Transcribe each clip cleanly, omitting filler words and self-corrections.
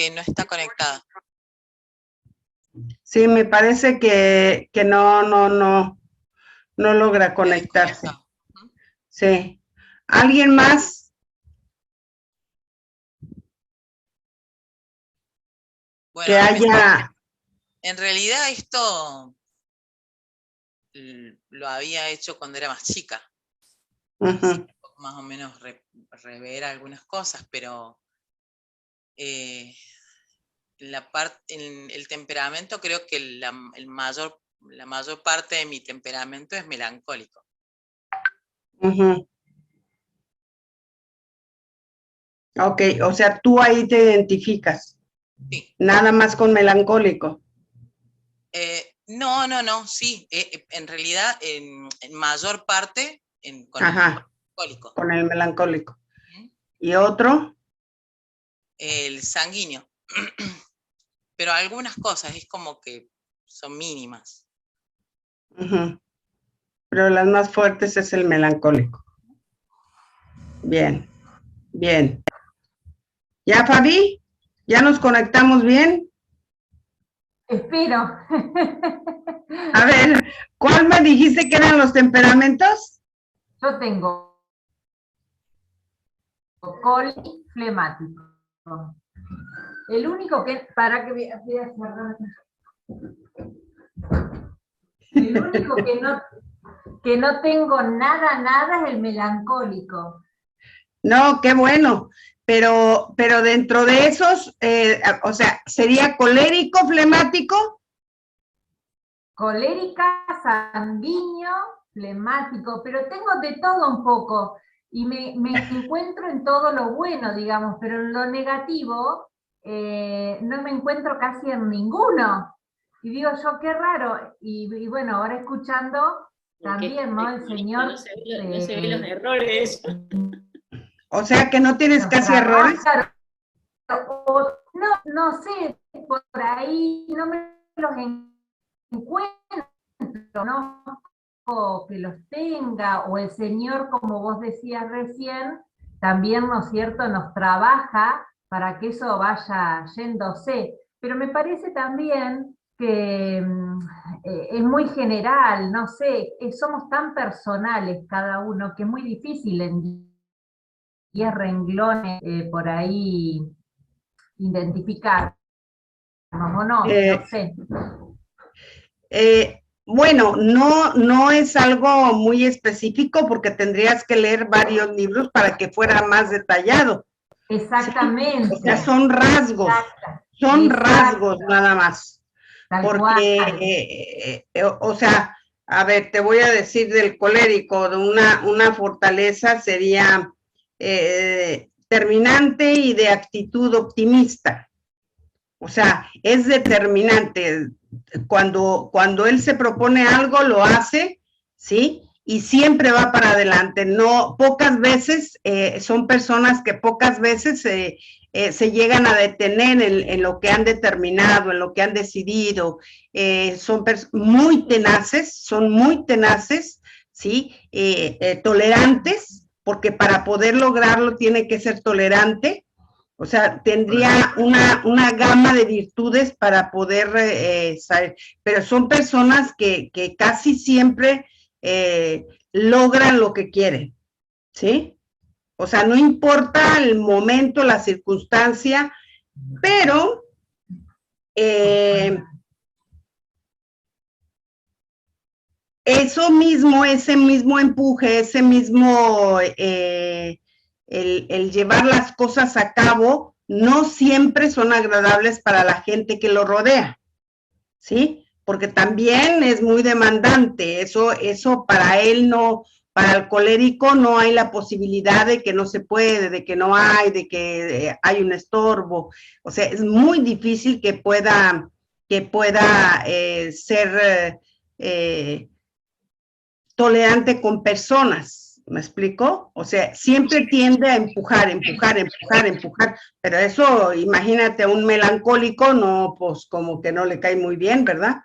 que no está conectada. Sí, me parece que no logra conectarse. Sí. ¿Alguien más? Bueno, Que haya... En realidad esto lo había hecho cuando era más chica. Más o menos rever algunas cosas, pero el temperamento, creo que la mayor parte de mi temperamento es melancólico. Ok, o sea, tú ahí te identificas. Sí. Nada más con melancólico. No, sí. En realidad, en mayor parte con el melancólico. Con el melancólico. ¿Y otro? El sanguíneo. Pero algunas cosas es como que son mínimas. Pero las más fuertes es el melancólico. Bien, bien. ¿Ya, Fabi? ¿Ya nos conectamos bien? Espero. A ver, ¿cuál me dijiste que eran los temperamentos? Yo tengo coliflemático. El único que, para que vea, el único que no tengo nada es el melancólico. No, qué bueno. Pero dentro de esos, o sea, ¿sería colérico, flemático? Colérica, sanguíneo, flemático, pero tengo de todo un poco. Y me encuentro en todo lo bueno, digamos, pero en lo negativo no me encuentro casi en ninguno. Y digo yo, qué raro. Y bueno, ahora escuchando también, ¿no? El Señor... No se ven los errores. O sea, que no tienes casi errores. No sé, por ahí no me los encuentro, ¿no? Que los tenga, o el Señor, como vos decías recién, también, ¿no es cierto?, nos trabaja para que eso vaya yéndose. Pero me parece también que es muy general, no sé, somos tan personales cada uno, que es muy difícil en 10 renglones por ahí identificar, ¿o no? No sé. Bueno, no es algo muy específico porque tendrías que leer varios libros para que fuera más detallado. Exactamente. ¿Sí? O sea, son rasgos, son rasgos nada más. Tal porque, o sea, a ver, te voy a decir del colérico, de una fortaleza sería terminante y de actitud optimista. O sea, es determinante. Cuando él se propone algo, lo hace, ¿sí? Y siempre va para adelante. No, pocas veces, son personas que pocas veces se llegan a detener en lo que han determinado, en lo que han decidido. Son muy tenaces, ¿sí? Tolerantes, porque para poder lograrlo tiene que ser tolerante. O sea, tendría una gama de virtudes para poder saber, pero son personas que casi siempre logran lo que quieren, ¿sí? O sea, no importa el momento, la circunstancia, pero eso mismo, ese mismo empuje, ese mismo el llevar las cosas a cabo, no siempre son agradables para la gente que lo rodea, ¿sí? Porque también es muy demandante, eso para él no, para el colérico no hay la posibilidad de que no se puede, de que no hay, de que hay un estorbo, o sea, es muy difícil que pueda ser tolerante con personas, ¿me explico? O sea, siempre tiende a empujar, pero eso, imagínate a un melancólico, no, pues como que no le cae muy bien, ¿verdad?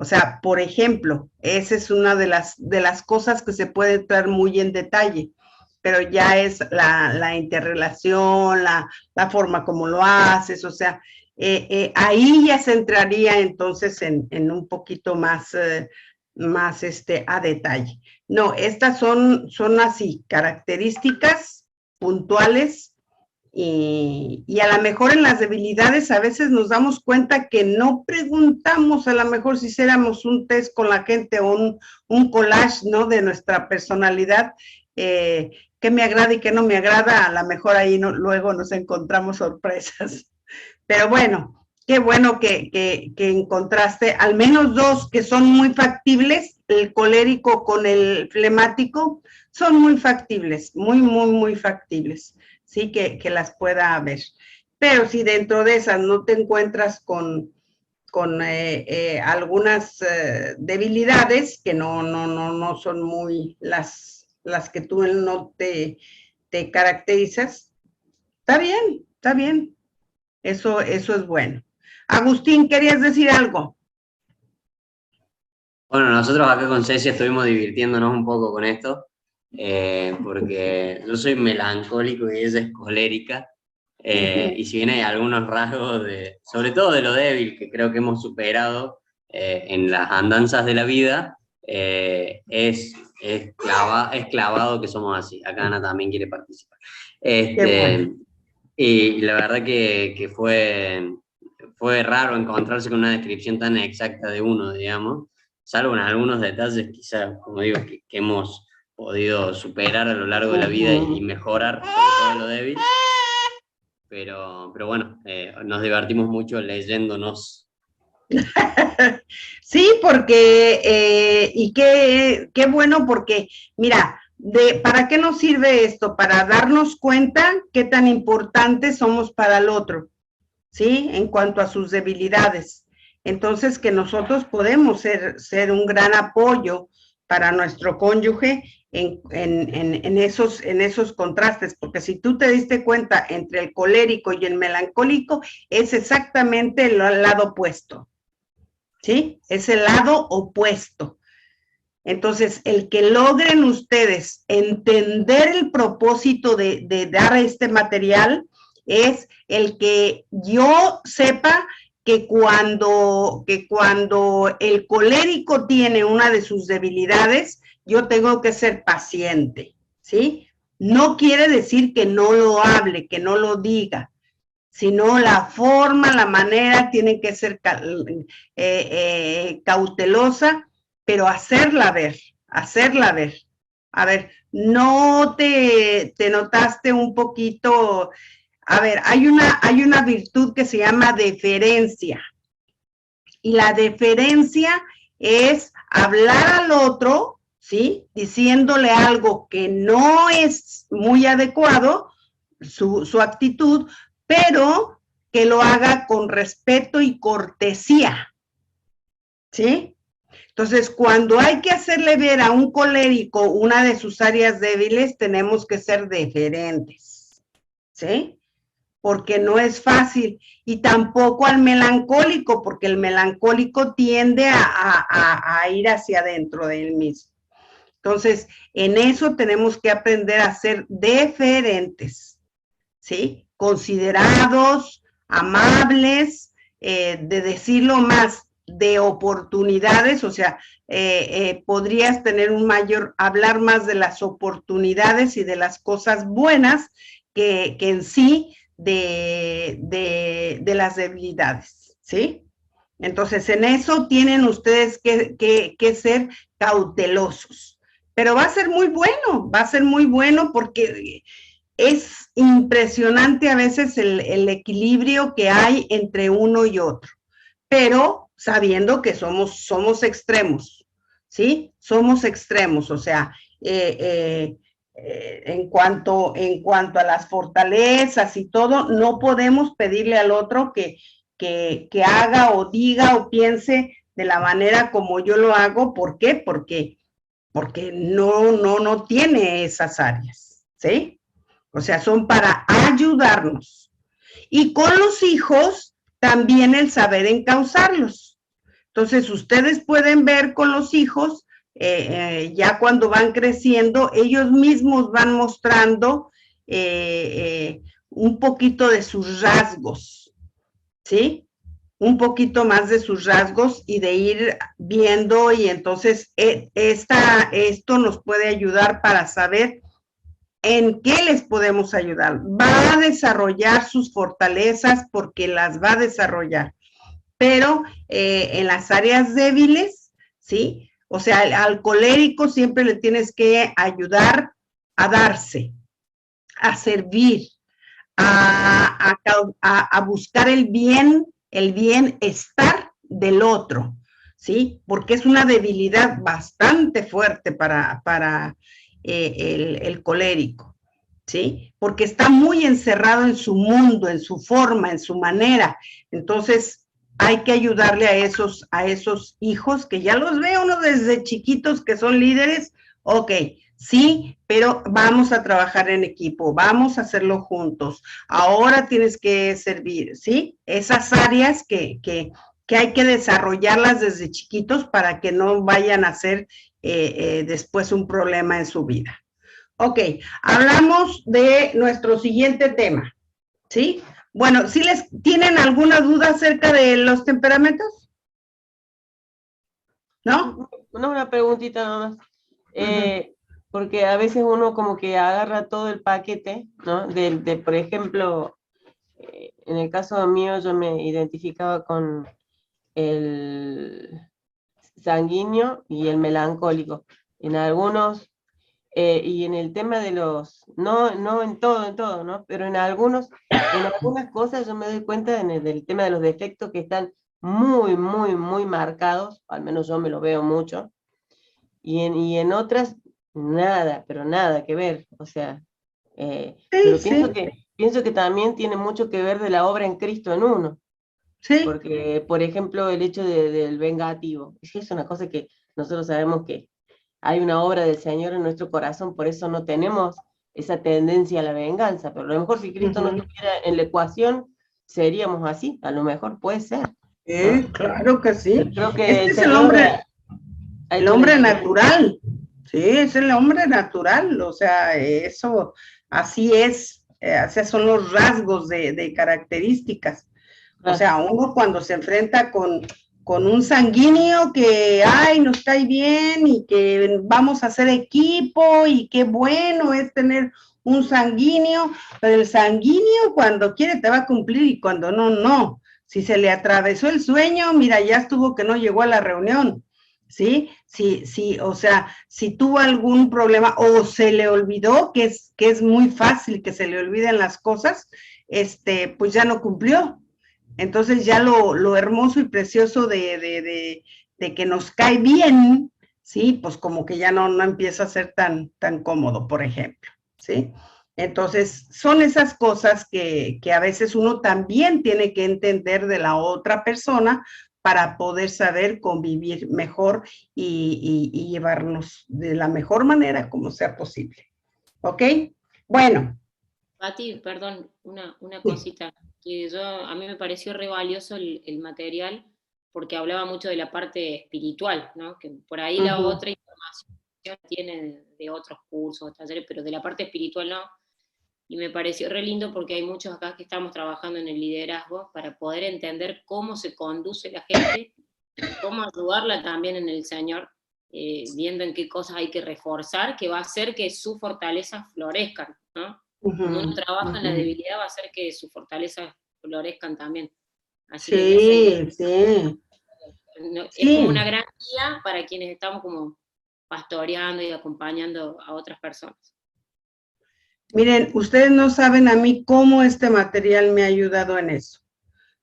O sea, por ejemplo, esa es una de las cosas que se puede entrar muy en detalle. pero ya es la interrelación, la forma como lo haces, o sea, ahí ya se entraría entonces en un poquito más, a detalle. No, estas son así, características puntuales y a lo mejor en las debilidades a veces nos damos cuenta que no preguntamos, a lo mejor si hiciéramos un test con la gente o un collage, ¿no? De nuestra personalidad, qué me agrada y qué no me agrada, a lo mejor ahí luego nos encontramos sorpresas. Pero bueno, qué bueno que encontraste al menos dos que son muy factibles, el colérico con el flemático, son muy factibles, muy factibles, sí, que las pueda haber. Pero si dentro de esas no te encuentras con algunas debilidades que no son muy las que tú no te caracterizas, está bien. Eso es bueno. Agustín, ¿querías decir algo? Bueno, nosotros acá con Ceci estuvimos divirtiéndonos un poco con esto, porque yo soy melancólico y ella es colérica, y si bien hay algunos rasgos, sobre todo de lo débil, que creo que hemos superado en las andanzas de la vida, es clavado que somos así. Acá Ana también quiere participar. Bueno. Y la verdad que fue raro encontrarse con una descripción tan exacta de uno, digamos, salvo en algunos detalles quizás, como digo, que hemos podido superar a lo largo de la vida y mejorar, sobre todo lo débil. Pero bueno, nos divertimos mucho leyéndonos. Sí, porque, y qué bueno, porque, mira, ¿para qué nos sirve esto? Para darnos cuenta qué tan importantes somos para el otro, ¿sí? En cuanto a sus debilidades. Entonces, que nosotros podemos ser un gran apoyo para nuestro cónyuge en esos contrastes, porque si tú te diste cuenta entre el colérico y el melancólico, es exactamente el lado opuesto, ¿sí? Es el lado opuesto. Entonces, el que logren ustedes entender el propósito de dar este material es el que yo sepa que cuando el colérico tiene una de sus debilidades, yo tengo que ser paciente, ¿sí? No quiere decir que no lo hable, que no lo diga, sino la forma, la manera tiene que ser cautelosa, pero hacerla ver. A ver, ¿no te notaste un poquito? A ver, hay una virtud que se llama deferencia. Y la deferencia es hablar al otro, ¿sí? Diciéndole algo que no es muy adecuado, su actitud, pero que lo haga con respeto y cortesía, ¿sí? Entonces, cuando hay que hacerle ver a un colérico una de sus áreas débiles, tenemos que ser deferentes, ¿sí? Porque no es fácil, y tampoco al melancólico, porque el melancólico tiende a ir hacia adentro de él mismo. Entonces, en eso tenemos que aprender a ser deferentes, ¿sí? Considerados, amables, de decirlo más, de oportunidades, o sea, podrías tener hablar más de las oportunidades y de las cosas buenas que en sí de las debilidades, ¿sí? Entonces, en eso tienen ustedes que ser cautelosos. Pero va a ser muy bueno porque es impresionante a veces el equilibrio que hay entre uno y otro, pero sabiendo que somos extremos, ¿sí? Somos extremos, o sea, en cuanto a las fortalezas y todo, no podemos pedirle al otro que haga o diga o piense de la manera como yo lo hago. ¿Por qué? Porque no tiene esas áreas, ¿sí? O sea, son para ayudarnos. Y con los hijos, también el saber encauzarlos. Entonces, ustedes pueden ver con los hijos ya cuando van creciendo, ellos mismos van mostrando un poquito de sus rasgos, ¿sí? Un poquito más de sus rasgos y de ir viendo, y entonces esto nos puede ayudar para saber en qué les podemos ayudar. Va a desarrollar sus fortalezas porque las va a desarrollar, pero en las áreas débiles, ¿sí? O sea, al colérico siempre le tienes que ayudar a darse, a servir, a buscar el bienestar del otro, ¿sí? Porque es una debilidad bastante fuerte para el colérico, ¿sí? Porque está muy encerrado en su mundo, en su forma, en su manera. Entonces, hay que ayudarle a esos hijos que ya los ve uno desde chiquitos que son líderes. Ok, sí, pero vamos a trabajar en equipo, vamos a hacerlo juntos. Ahora tienes que servir, ¿sí? Esas áreas que hay que desarrollarlas desde chiquitos para que no vayan a ser después un problema en su vida. Ok, hablamos de nuestro siguiente tema, ¿sí? Bueno, ¿sí les tienen alguna duda acerca de los temperamentos? ¿No? Una preguntita nomás. Porque a veces uno como que agarra todo el paquete, ¿no? Por ejemplo, en el caso mío yo me identificaba con el sanguíneo y el melancólico. En algunos, y en el tema de los, no en todo, ¿no? Pero en algunas cosas yo me doy cuenta del tema de los defectos que están muy, muy, muy marcados, al menos yo me lo veo mucho, y en otras nada, pero nada que ver, o sea, pero pienso que también tiene mucho que ver de la obra en Cristo en uno. Sí. Porque, por ejemplo, el hecho del vengativo, es una cosa que nosotros sabemos que hay una obra del Señor en nuestro corazón, por eso no tenemos esa tendencia a la venganza, pero a lo mejor si Cristo no estuviera en la ecuación, seríamos así, a lo mejor puede ser. ¿No? Claro que sí. Yo creo que este es el hombre natural, sí, es el hombre natural, o sea, eso, así es, esos son los rasgos de características. O sea, uno cuando se enfrenta con un sanguíneo que, ay, nos cae bien y que vamos a hacer equipo y qué bueno es tener un sanguíneo, pero el sanguíneo cuando quiere te va a cumplir y cuando no, no. Si se le atravesó el sueño, mira, ya estuvo que no llegó a la reunión, ¿sí? Sí, o sea, si tuvo algún problema o se le olvidó, que es muy fácil que se le olviden las cosas, pues ya no cumplió. Entonces ya lo hermoso y precioso de que nos cae bien, ¿sí? Pues como que ya no empieza a ser tan cómodo, por ejemplo, ¿sí? Entonces son esas cosas que a veces uno también tiene que entender de la otra persona para poder saber convivir mejor y llevarnos de la mejor manera como sea posible. ¿Ok? Bueno. Pati, perdón, una cosita, que a mí me pareció re valioso el material, porque hablaba mucho de la parte espiritual, ¿no? Que por ahí la otra información tiene de otros cursos, talleres, pero de la parte espiritual no. Y me pareció re lindo porque hay muchos acá que estamos trabajando en el liderazgo para poder entender cómo se conduce la gente, cómo ayudarla también en el Señor, viendo en qué cosas hay que reforzar, que va a hacer que sus fortalezas florezcan, ¿no? Cuando uno trabaja en la debilidad va a hacer que sus fortalezas florezcan también. Así que sí. Es como una gran guía para quienes estamos como pastoreando y acompañando a otras personas. Miren, ustedes no saben a mí cómo este material me ha ayudado en eso,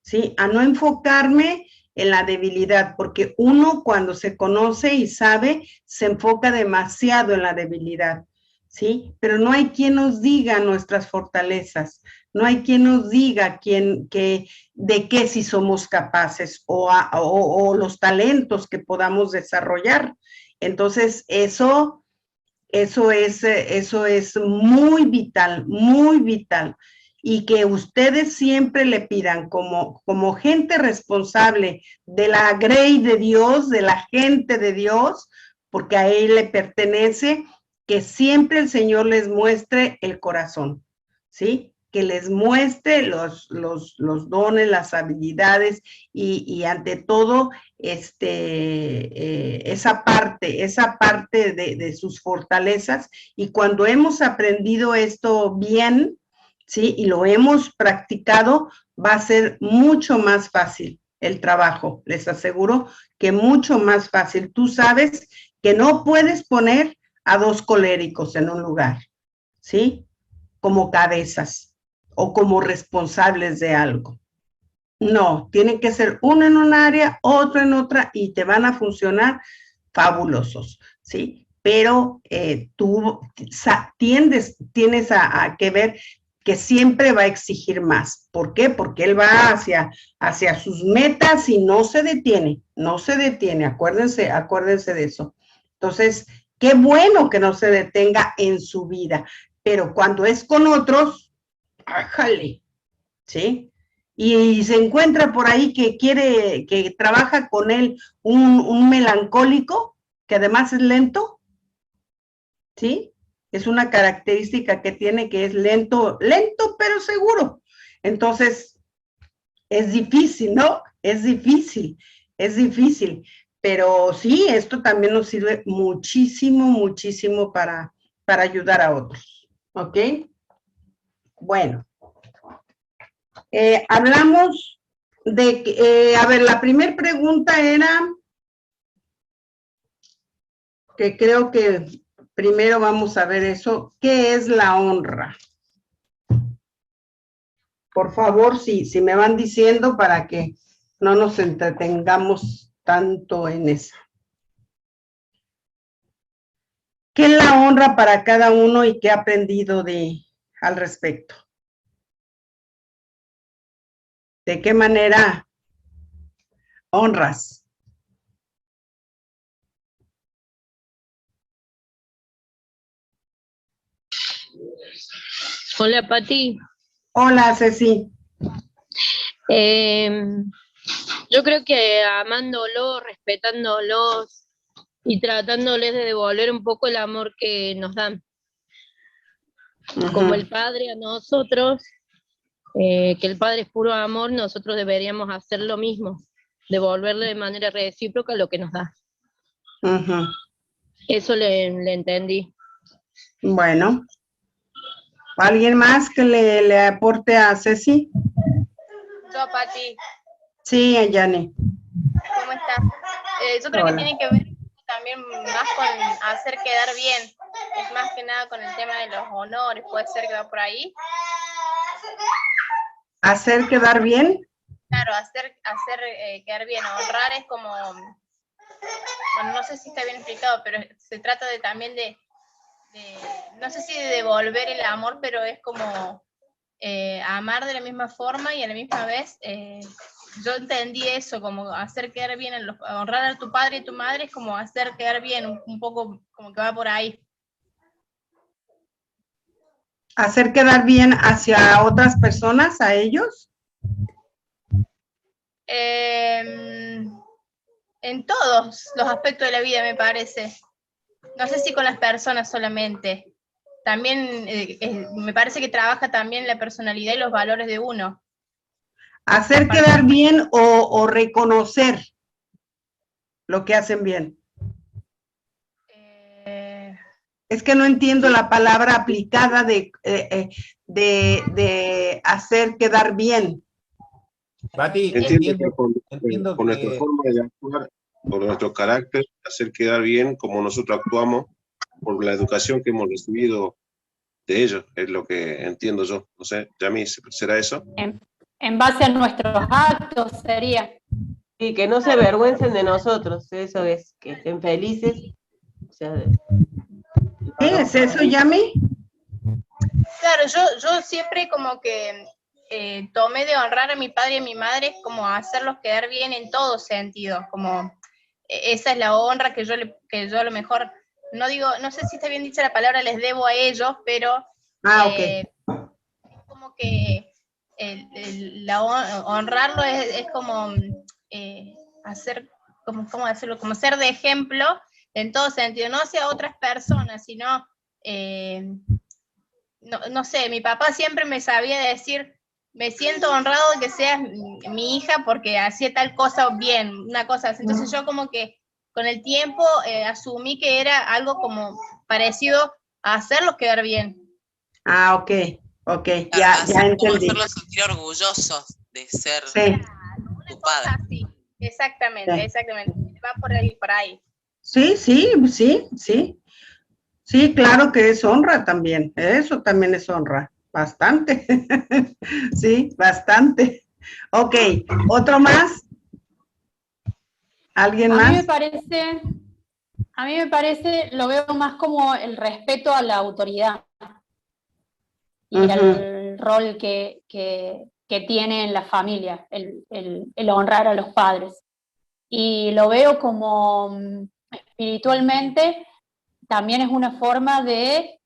¿sí? A no enfocarme en la debilidad, porque uno cuando se conoce y sabe, se enfoca demasiado en la debilidad, ¿sí? Pero no hay quien nos diga nuestras fortalezas, no hay quien nos diga de qué sí somos capaces o los talentos que podamos desarrollar. Entonces, eso es muy vital, muy vital. Y que ustedes siempre le pidan como gente responsable de la grey de Dios, de la gente de Dios, porque a Él le pertenece, que siempre el Señor les muestre el corazón, ¿sí? Que les muestre los dones, las habilidades y ante todo esa parte de sus fortalezas. Y cuando hemos aprendido esto bien, ¿sí? Y lo hemos practicado, va a ser mucho más fácil el trabajo. Les aseguro que mucho más fácil. Tú sabes que no puedes poner a 2 coléricos en un lugar, ¿sí? Como cabezas o como responsables de algo. No, tienen que ser uno en un área, otro en otra, y te van a funcionar fabulosos, ¿sí? Pero tú tienes a que ver que siempre va a exigir más. ¿Por qué? Porque él va hacia sus metas y no se detiene, acuérdense de eso. Entonces, qué bueno que no se detenga en su vida, pero cuando es con otros, ¡ájale! ¿Sí? Y se encuentra por ahí que trabaja con él un melancólico, que además es lento, ¿sí? Es una característica que tiene, que es lento pero seguro. Entonces, es difícil, ¿no? Es difícil, pero sí, esto también nos sirve muchísimo para ayudar a otros, ¿ok? Bueno. Hablamos de, a ver, la primera pregunta era, que creo que primero vamos a ver eso, ¿qué es la honra? Por favor, si me van diciendo para que no nos entretengamos tanto en eso. ¿Qué es la honra para cada uno y qué ha aprendido al respecto? ¿De qué manera honras? Hola, Pati. Hola, Ceci. Yo creo que amándolos, respetándolos y tratándoles de devolver un poco el amor que nos dan. Como el Padre a nosotros, que el Padre es puro amor, nosotros deberíamos hacer lo mismo, devolverle de manera recíproca lo que nos da. Eso le entendí. Bueno. ¿Alguien más que le aporte a Ceci? Yo, Pati. Sí, Ayane. ¿Cómo estás? Yo creo que tiene que ver también más con hacer quedar bien. Es más que nada con el tema de los honores. ¿Puede ser que va por ahí? ¿Hacer quedar bien? Claro, hacer quedar bien. Honrar es como... Bueno, no sé si está bien explicado, pero se trata también de no sé si de devolver el amor, pero es como amar de la misma forma y a la misma vez yo entendí eso, como hacer quedar bien, honrar a tu padre y tu madre es como hacer quedar bien, un poco como que va por ahí. ¿Hacer quedar bien hacia otras personas, a ellos? En todos los aspectos de la vida, me parece. No sé si con las personas solamente. También me parece que trabaja también la personalidad y los valores de uno. ¿Hacer quedar bien o reconocer lo que hacen bien? Es que no entiendo la palabra aplicada de hacer quedar bien. Pati, entiendo entiendo por nuestra forma de actuar, por nuestro carácter, hacer quedar bien como nosotros actuamos, por la educación que hemos recibido de ellos, es lo que entiendo yo. No sé, Yami, ¿será eso? En base a nuestros actos sería. Y que no se avergüencen de nosotros, eso es, que estén felices. O sea, ¿Qué es eso, Yami? Claro, yo siempre como que tomé de honrar a mi padre y a mi madre como hacerlos quedar bien en todos sentidos, como esa es la honra que yo a lo mejor, no sé si está bien dicha la palabra, les debo a ellos, pero como que honrarlo es como hacer, ¿cómo decirlo? Como ser de ejemplo en todo sentido, no hacia otras personas, sino, no sé, mi papá siempre me sabía decir, me siento honrado de que seas mi hija porque hacía tal cosa bien, una cosa así. Entonces yo como que con el tiempo asumí que era algo como parecido a hacerlos quedar bien. Ah, ok, Claro, ya como entendí. hacerlos sentir orgullosos de ser Sí. tu padre. Así, exactamente, Sí. exactamente. Va por ahí, por ahí. Sí, claro que es honra también, eso también es honra, bastante, sí, bastante. Ok, ¿otro más? ¿Alguien A mí me más? parece, lo veo más como el respeto a la autoridad y Ujú. al rol que tiene en la familia, el honrar a los padres. Y lo veo como espiritualmente, también es una forma de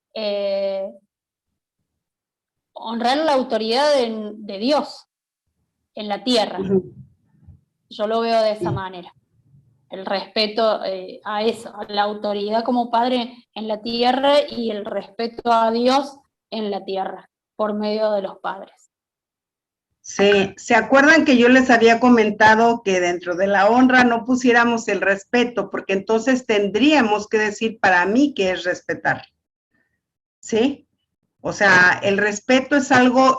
honrar la autoridad de Dios en la tierra. Ujú. Yo lo veo de esa manera. El respeto a eso, a la autoridad como padre en la tierra y el respeto a Dios en la tierra, por medio de los padres. Sí, ¿se acuerdan que yo les había comentado que dentro de la honra no pusiéramos el respeto? Porque entonces tendríamos que decir para mí qué es respetar. ¿Sí? O sea, el respeto es algo,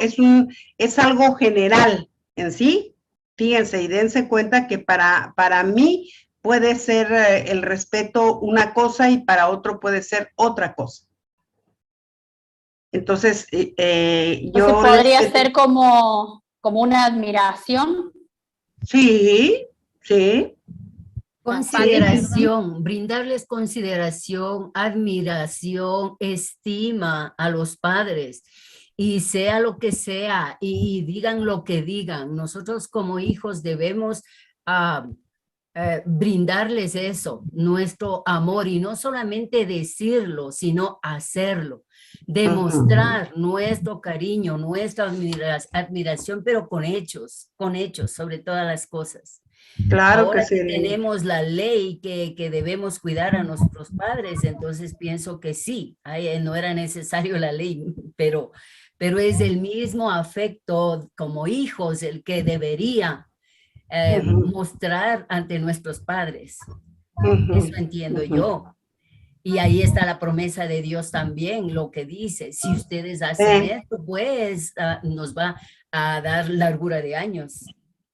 es algo general en sí. Fíjense y dense cuenta que para mí puede ser el respeto una cosa y para otro puede ser otra cosa. Entonces, Entonces podría ser como una admiración. Sí, sí. Consideración, brindarles consideración, admiración, estima a los padres. Y sea lo que sea, y digan lo que digan, nosotros como hijos debemos brindarles eso, nuestro amor, y no solamente decirlo, sino hacerlo. Demostrar nuestro cariño, nuestra admiración, pero con hechos, sobre todas las cosas. Claro Ahora que sí. tenemos la ley que debemos cuidar a nuestros padres, entonces pienso que sí, no era necesario la ley, pero es el mismo afecto como hijos el que debería mostrar ante nuestros padres. Eso entiendo yo. Y ahí está la promesa de Dios también, lo que dice, si ustedes hacen esto, pues nos va a dar largura de años.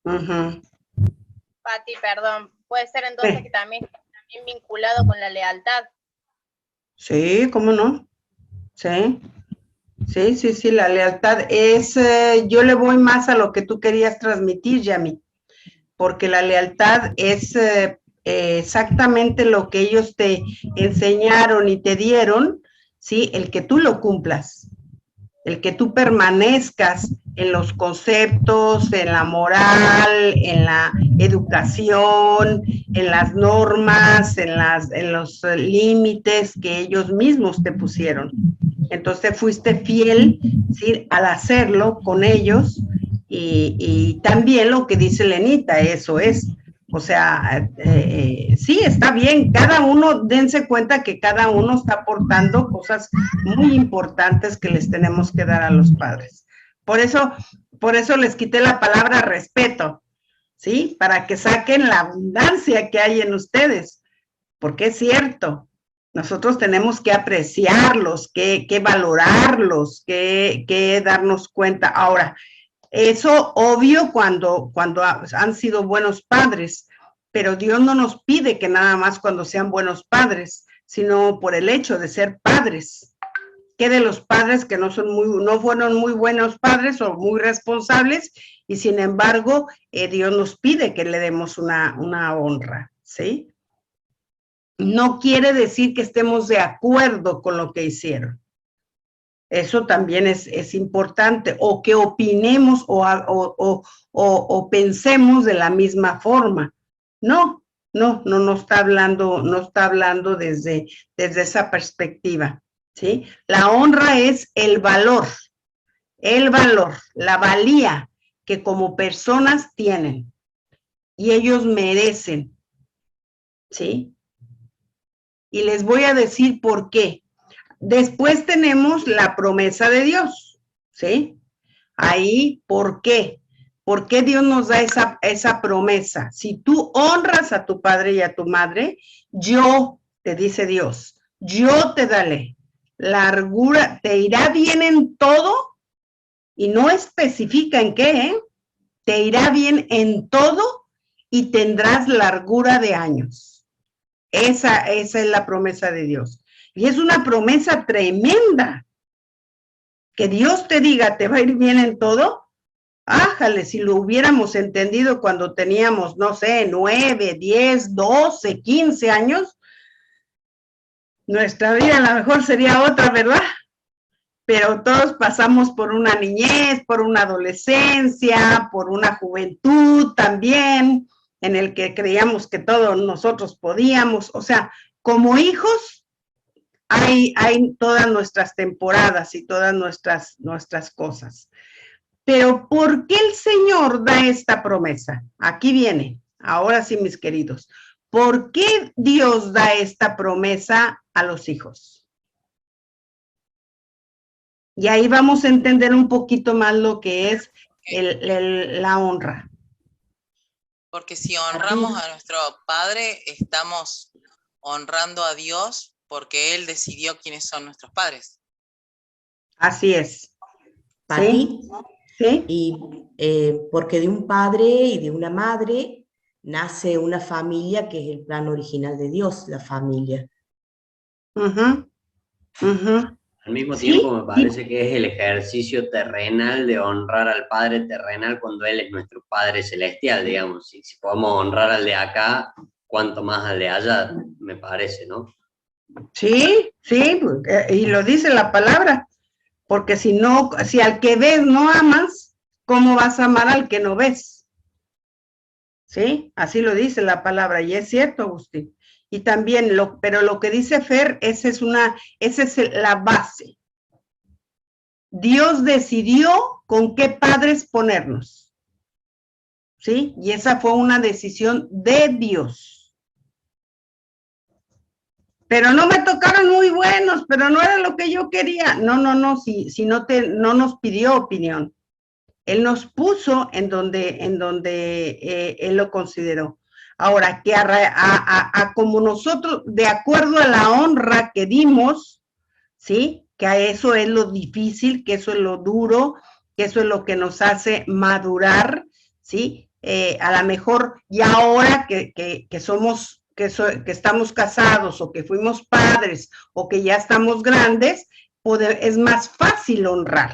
Pati, perdón, puede ser entonces que también vinculado con la lealtad. Sí, ¿cómo no? Sí. Sí, la lealtad es, yo le voy más a lo que tú querías transmitir, Yami, porque la lealtad es exactamente lo que ellos te enseñaron y te dieron, ¿sí? El que tú lo cumplas, el que tú permanezcas en los conceptos, en la moral, en la educación, en las normas, en los límites que ellos mismos te pusieron. Entonces fuiste fiel, ¿sí?, al hacerlo con ellos y también lo que dice Lenita, eso es. O sea, sí, está bien, cada uno, dense cuenta que cada uno está aportando cosas muy importantes que les tenemos que dar a los padres. Por eso les quité la palabra respeto, ¿sí? Para que saquen la abundancia que hay en ustedes, porque es cierto. Nosotros tenemos que apreciarlos, que valorarlos, que darnos cuenta. Ahora, eso obvio cuando han sido buenos padres, pero Dios no nos pide que nada más cuando sean buenos padres, sino por el hecho de ser padres. ¿Qué de los padres que no fueron muy buenos padres o muy responsables? Y sin embargo, Dios nos pide que le demos una honra, ¿sí? No quiere decir que estemos de acuerdo con lo que hicieron. Eso también es importante, o que opinemos o pensemos de la misma forma. No está hablando desde esa perspectiva, ¿sí? La honra es el valor, la valía que como personas tienen y ellos merecen, ¿sí? Y les voy a decir por qué. Después tenemos la promesa de Dios, ¿sí? Ahí, ¿por qué? ¿Por qué Dios nos da esa promesa? Si tú honras a tu padre y a tu madre, yo, te dice Dios, yo te daré largura, te irá bien en todo, y no especifica en qué, ¿eh? Te irá bien en todo y tendrás largura de años. Esa es la promesa de Dios. Y es una promesa tremenda. Que Dios te diga, te va a ir bien en todo. Ájale, si lo hubiéramos entendido cuando teníamos, no sé, 9, 10, 12, 15 años, nuestra vida a lo mejor sería otra, ¿verdad? Pero todos pasamos por una niñez, por una adolescencia, por una juventud también, en el que creíamos que todos nosotros podíamos. O sea, como hijos, hay todas nuestras temporadas y todas nuestras cosas. Pero ¿por qué el Señor da esta promesa? Aquí viene, ahora sí, mis queridos. ¿Por qué Dios da esta promesa a los hijos? Y ahí vamos a entender un poquito más lo que es la honra. Porque si honramos a nuestro Padre, estamos honrando a Dios porque Él decidió quiénes son nuestros padres. Así es. Pati, ¿sí? Y porque de un padre y de una madre nace una familia que es el plan original de Dios, la familia. Al mismo tiempo me parece que es el ejercicio terrenal de honrar al Padre terrenal cuando Él es nuestro Padre celestial, digamos. Si podemos honrar al de acá, cuanto más al de allá, me parece, ¿no? Sí, sí, y lo dice la palabra, porque si al que ves no amas, ¿cómo vas a amar al que no ves? Sí, así lo dice la palabra, y es cierto, Agustín. Y también, pero lo que dice Fer, esa es la base. Dios decidió con qué padres ponernos, ¿sí? Y esa fue una decisión de Dios. Pero no me tocaron muy buenos, pero no era lo que yo quería. No, si no nos pidió opinión. Él nos puso en donde Él lo consideró. Ahora, que como nosotros, de acuerdo a la honra que dimos, ¿sí? Que a eso es lo difícil, que eso es lo duro, que eso es lo que nos hace madurar, ¿sí? A lo mejor ya ahora que estamos casados o que fuimos padres o que ya estamos grandes, es más fácil honrar,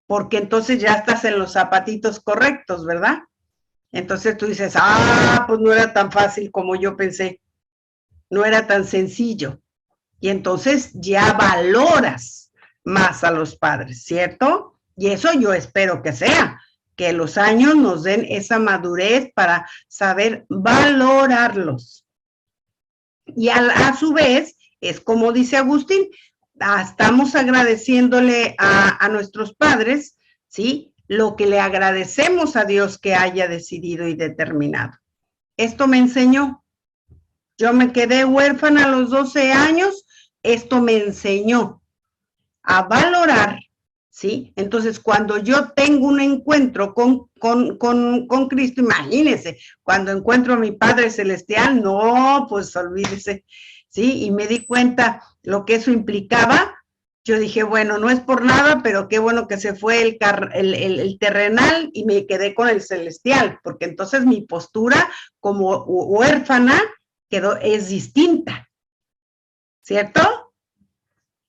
porque entonces ya estás en los zapatitos correctos, ¿verdad? Entonces tú dices, pues no era tan fácil como yo pensé, no era tan sencillo. Y entonces ya valoras más a los padres, ¿cierto? Y eso yo espero que sea, que los años nos den esa madurez para saber valorarlos. Y a su vez, es como dice Agustín, estamos agradeciéndole a nuestros padres, ¿sí? Lo que le agradecemos a Dios que haya decidido y determinado. Esto me enseñó. Yo me quedé huérfana a los 12 años, esto me enseñó a valorar, ¿sí? Entonces, cuando yo tengo un encuentro con Cristo, imagínense, cuando encuentro a mi Padre Celestial, no, pues olvídese, ¿sí? Y me di cuenta lo que eso implicaba. Yo dije, bueno, no es por nada, pero qué bueno que se fue el terrenal y me quedé con el celestial, porque entonces mi postura como huérfana es distinta, ¿cierto?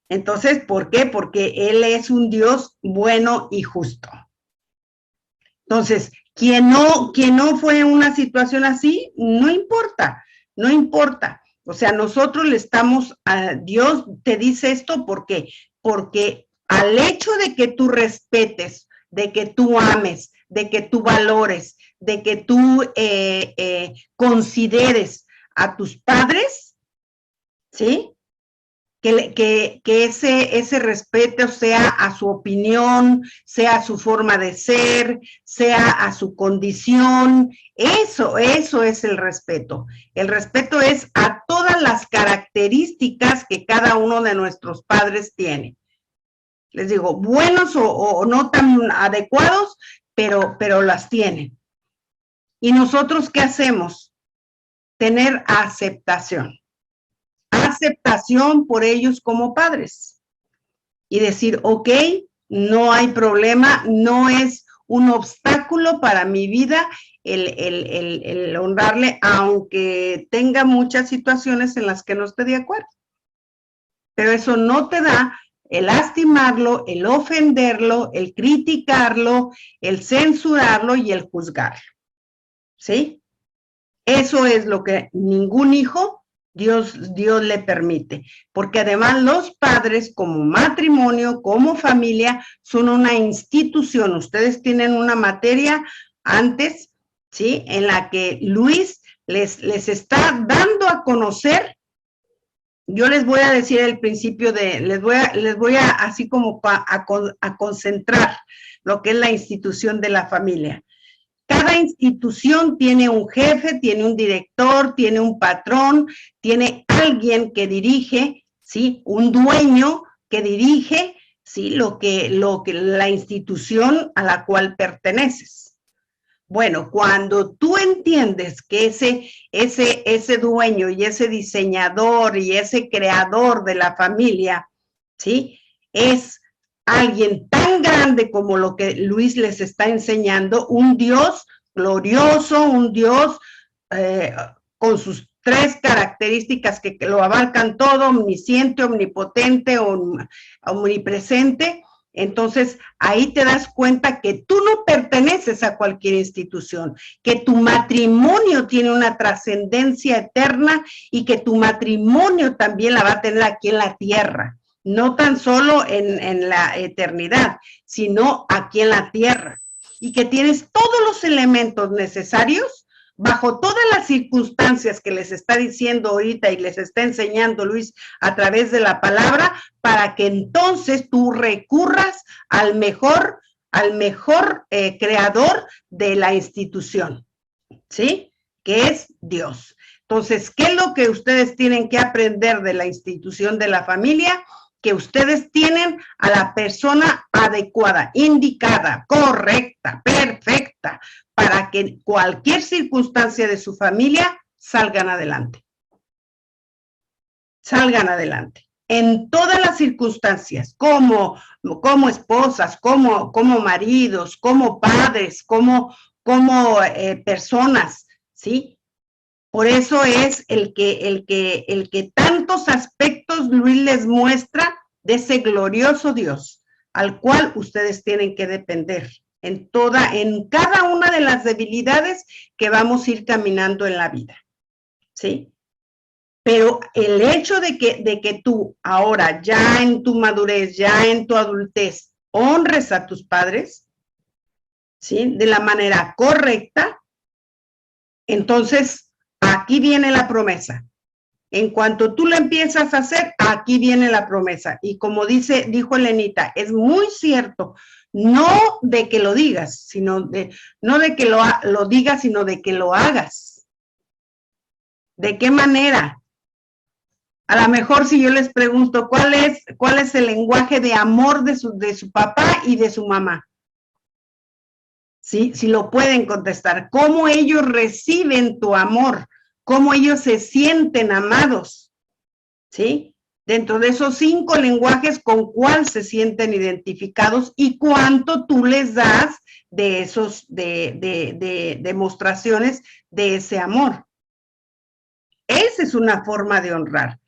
Entonces, ¿por qué? Porque Él es un Dios bueno y justo. Entonces, quien no fue en una situación así, no importa, no importa. O sea, nosotros le estamos, Dios te dice esto, ¿por qué? Porque al hecho de que tú respetes, de que tú ames, de que tú valores, de que tú consideres a tus padres, ¿sí? que ese respeto sea a su opinión, sea a su forma de ser, sea a su condición. Eso es el respeto. El respeto es a todas las características que cada uno de nuestros padres tiene. Les digo, buenos o no tan adecuados, pero las tienen. ¿Y nosotros qué hacemos? Tener aceptación. Aceptación por ellos como padres. Y decir, ok, no hay problema, no es un obstáculo para mi vida el honrarle, aunque tenga muchas situaciones en las que no esté de acuerdo. Pero eso no te da el lastimarlo, el ofenderlo, el criticarlo, el censurarlo y el juzgarlo. ¿Sí? Eso es lo que ningún hijo Dios le permite, porque además los padres como matrimonio, como familia, son una institución. Ustedes tienen una materia antes, ¿sí? En la que Luis les está dando a conocer. Yo les voy a decir el principio les voy a así como a concentrar lo que es la institución de la familia. Cada institución tiene un jefe, tiene un director, tiene un patrón, tiene alguien que dirige, ¿sí? Un dueño que dirige, ¿sí? Lo que la institución a la cual perteneces. Bueno, cuando tú entiendes que ese dueño y ese diseñador y ese creador de la familia, ¿sí? Es alguien tan grande como lo que Luis les está enseñando, un Dios glorioso, un Dios con sus 3 características que lo abarcan todo, omnisciente, omnipotente, omnipresente. Entonces, ahí te das cuenta que tú no perteneces a cualquier institución, que tu matrimonio tiene una trascendencia eterna y que tu matrimonio también la va a tener aquí en la tierra. No tan solo en la eternidad, sino aquí en la tierra. Y que tienes todos los elementos necesarios bajo todas las circunstancias que les está diciendo ahorita y les está enseñando Luis a través de la palabra, para que entonces tú recurras al mejor creador de la institución, ¿sí? Que es Dios. Entonces, ¿qué es lo que ustedes tienen que aprender de la institución de la familia? Que ustedes tienen a la persona adecuada, indicada, correcta, perfecta, para que en cualquier circunstancia de su familia salgan adelante. Salgan adelante. En todas las circunstancias, como esposas, como maridos, como padres, como personas, ¿sí? Por eso es el que tantos aspectos Luis les muestra de ese glorioso Dios al cual ustedes tienen que depender en cada una de las debilidades que vamos a ir caminando en la vida, ¿sí? Pero el hecho de que tú ahora, ya en tu madurez, ya en tu adultez, honres a tus padres, ¿sí? De la manera correcta, entonces aquí viene la promesa. En cuanto tú la empiezas a hacer, aquí viene la promesa. Y como dijo Elenita, es muy cierto, no de que lo digas, no de que lo digas, sino de que lo hagas. ¿De qué manera? A lo mejor si yo les pregunto, ¿cuál es el lenguaje de amor de su papá y de su mamá? ¿Sí? Si lo pueden contestar, ¿cómo ellos reciben tu amor? ¿Cómo ellos se sienten amados? ¿Sí? Dentro de esos 5 lenguajes, ¿con cuál se sienten identificados y cuánto tú les das de esos de demostraciones de ese amor? Esa es una forma de honrar,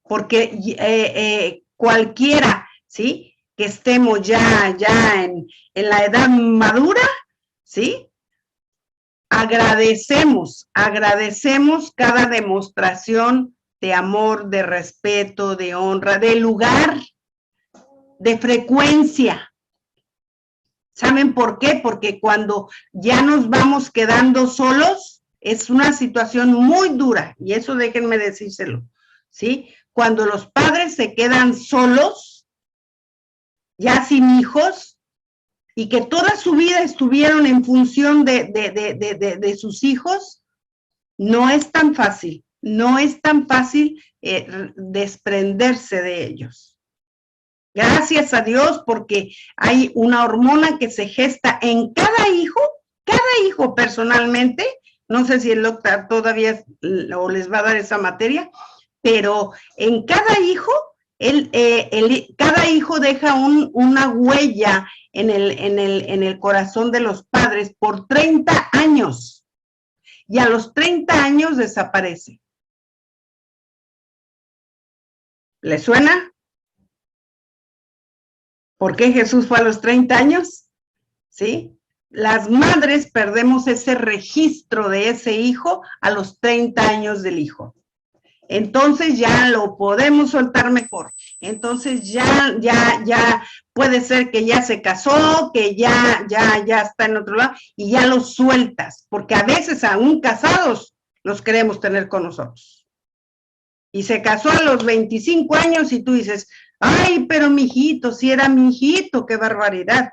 porque cualquiera, ¿sí? Que estemos ya en la edad madura, ¿sí? Agradecemos cada demostración de amor, de respeto, de honra, de lugar, de frecuencia. ¿Saben por qué? Porque cuando ya nos vamos quedando solos, es una situación muy dura, y eso déjenme decírselo, ¿sí? cuando los padres se quedan solos, ya sin hijos, y que toda su vida estuvieron en función de sus hijos, no es tan fácil, no es tan fácil desprenderse de ellos. Gracias a Dios, porque hay una hormona que se gesta en cada hijo personalmente. No sé si el doctor todavía o les va a dar esa materia, pero en cada hijo, cada hijo deja una huella en el corazón de los padres por 30 años. Y a los 30 años desaparece. ¿Le suena? ¿Por qué Jesús fue a los 30 años? ¿Sí? Las madres perdemos ese registro de ese hijo a los 30 años del hijo. Entonces ya lo podemos soltar mejor. Entonces ya puede ser que ya se casó, que ya está en otro lado y ya lo sueltas, porque a veces aún casados los queremos tener con nosotros. Y se casó a los 25 años y tú dices, ay, pero mi hijito, si era mi hijito, qué barbaridad.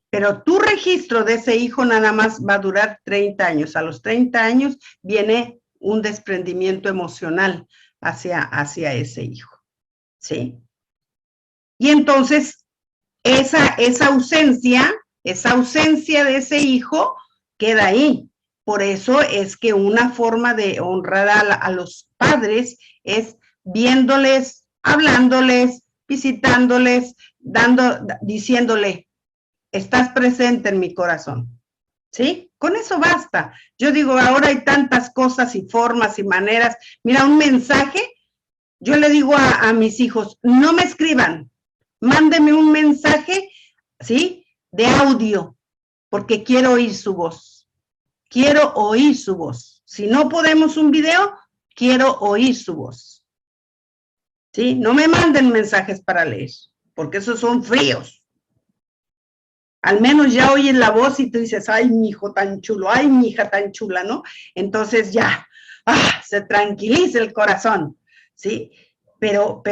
Pero tu registro de ese hijo nada más va a durar 30 años. A los 30 años viene un desprendimiento emocional hacia ese hijo, ¿sí? Y entonces, esa ausencia de ese hijo queda ahí. Por eso es que una forma de honrar a los padres es viéndoles, hablándoles, visitándoles, diciéndole, estás presente en mi corazón, ¿sí? Con eso basta. Yo digo, ahora hay tantas cosas y formas y maneras. Mira, un mensaje, yo le digo a mis hijos, no me escriban, mándenme un mensaje, ¿sí? De audio, porque quiero oír su voz. Quiero oír su voz. Si no podemos un video, quiero oír su voz. ¿Sí? No me manden mensajes para leer, porque esos son fríos. Al menos ya oyes la voz y tú dices, ay, mi hijo tan chulo, ay, mi hija tan chula, ¿no? Entonces ya, se tranquiliza el corazón, ¿sí? Pero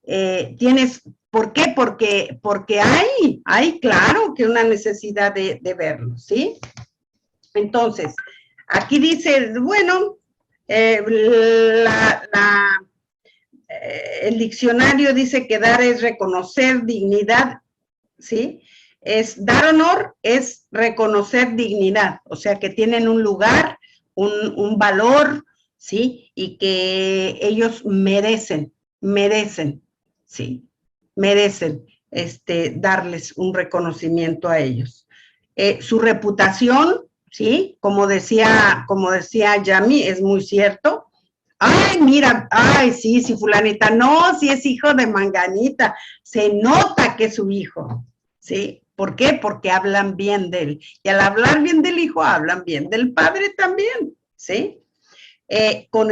tienes, ¿por qué? Porque hay, claro, que una necesidad de verlo, ¿sí? Entonces, aquí dice, bueno, el diccionario dice que dar es reconocer dignidad, ¿sí? Dar honor es reconocer dignidad, o sea, que tienen un lugar, un valor, ¿sí? Y que ellos merecen, ¿sí? Merecen darles un reconocimiento a ellos. Su reputación, ¿sí? Como decía Yami, es muy cierto. Ay, mira, ay, sí, fulanita, no, sí es hijo de manganita, se nota que es su hijo, ¿sí? ¿Por qué? Porque hablan bien de él. Y al hablar bien del hijo, hablan bien del padre también, ¿sí? Con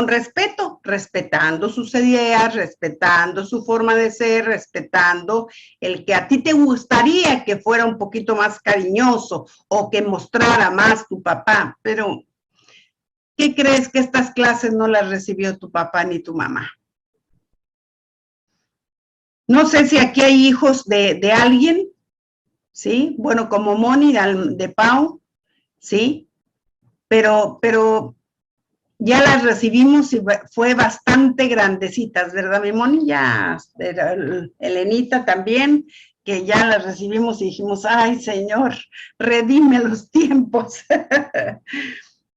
respeto, respetando sus ideas, respetando su forma de ser, respetando el que a ti te gustaría que fuera un poquito más cariñoso o que mostrara más tu papá, pero ¿qué crees que estas clases no las recibió tu papá ni tu mamá? No sé si aquí hay hijos de alguien, ¿sí? Bueno, como Moni de Pau, ¿sí? Pero ya las recibimos y fue bastante grandecitas, ¿verdad, mi Moni? Ya, Elenita también, que ya las recibimos y dijimos, ay, Señor, redime los tiempos.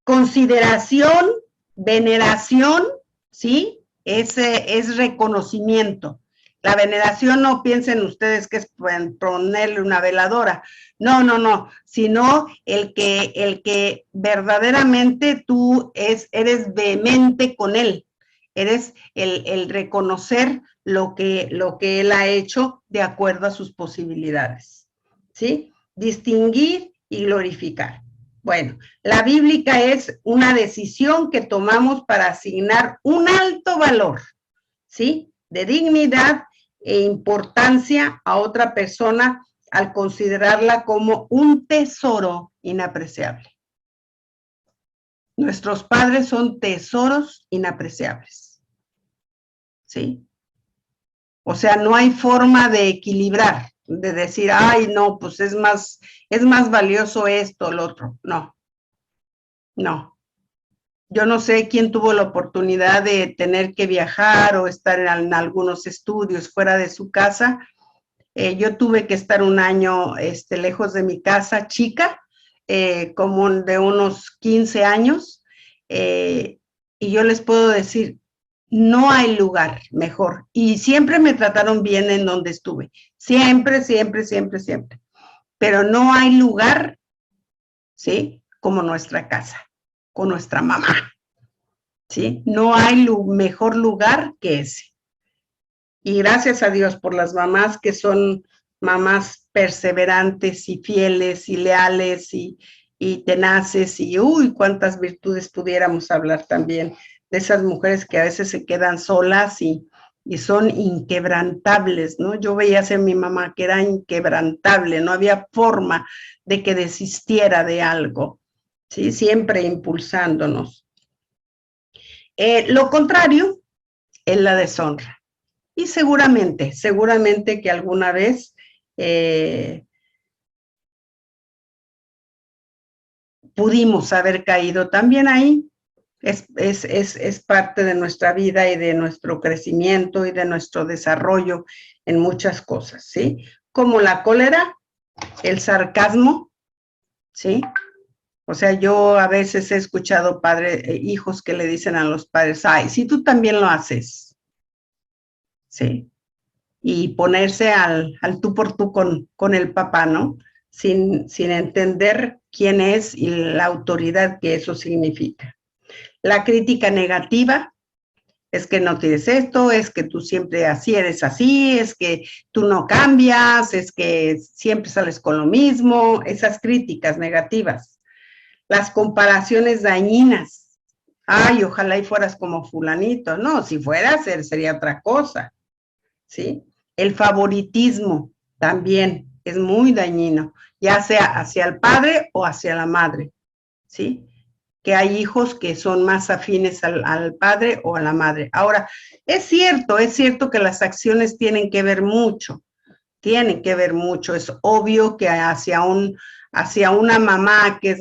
Consideración, veneración, ¿sí? Es reconocimiento. La veneración no piensen ustedes que es ponerle una veladora. No, sino el que verdaderamente tú eres vehemente con él. Eres el reconocer lo que él ha hecho de acuerdo a sus posibilidades. ¿Sí? Distinguir y glorificar. Bueno, la bíblica es una decisión que tomamos para asignar un alto valor, ¿sí? De dignidad e importancia a otra persona al considerarla como un tesoro inapreciable. Nuestros padres son tesoros inapreciables. ¿sí? O sea, no hay forma de equilibrar, de decir, ay, no, pues es más valioso esto, lo otro. No, no. Yo no sé quién tuvo la oportunidad de tener que viajar o estar en algunos estudios fuera de su casa. Yo tuve que estar un año lejos de mi casa, chica, como de unos 15 años, y yo les puedo decir, no hay lugar mejor. Y siempre me trataron bien en donde estuve. Siempre, siempre, siempre, siempre. Pero no hay lugar, ¿sí? Como nuestra casa, con nuestra mamá, ¿sí? No hay mejor lugar que ese. Y gracias a Dios por las mamás que son mamás perseverantes y fieles y leales y tenaces y uy, cuántas virtudes pudiéramos hablar también de esas mujeres que a veces se quedan solas y son inquebrantables, ¿no? Yo veía a mi mamá que era inquebrantable, no había forma de que desistiera de algo, ¿sí? Siempre impulsándonos. Lo contrario es la deshonra. Y seguramente que alguna vez pudimos haber caído también ahí. Es parte de nuestra vida y de nuestro crecimiento y de nuestro desarrollo en muchas cosas, ¿sí? Como la cólera, el sarcasmo, ¿sí? O sea, yo a veces he escuchado hijos que le dicen a los padres, ay, si tú también lo haces, ¿sí? Y ponerse al tú por tú con el papá, ¿no? Sin entender quién es y la autoridad que eso significa. La crítica negativa es que no tienes esto, es que tú siempre así eres así, es que tú no cambias, es que siempre sales con lo mismo, esas críticas negativas. Las comparaciones dañinas. Ay, ojalá y fueras como fulanito. No, si fueras, sería otra cosa, ¿sí? El favoritismo también es muy dañino, ya sea hacia el padre o hacia la madre, ¿sí? Que hay hijos que son más afines al padre o a la madre. Ahora, es cierto que las acciones tienen que ver mucho, es obvio que hacia una mamá que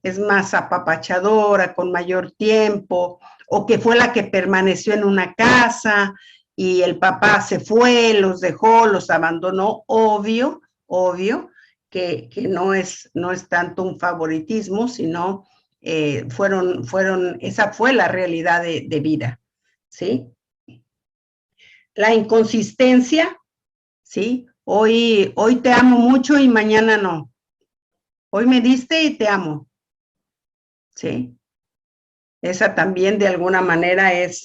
es más apapachadora, con mayor tiempo, o que fue la que permaneció en una casa, y el papá se fue, los dejó, los abandonó, obvio que no es tanto un favoritismo, sino esa fue la realidad de vida, ¿sí? La inconsistencia, ¿sí? Hoy te amo mucho y mañana no. Hoy me diste y te amo, ¿sí? Esa también de alguna manera es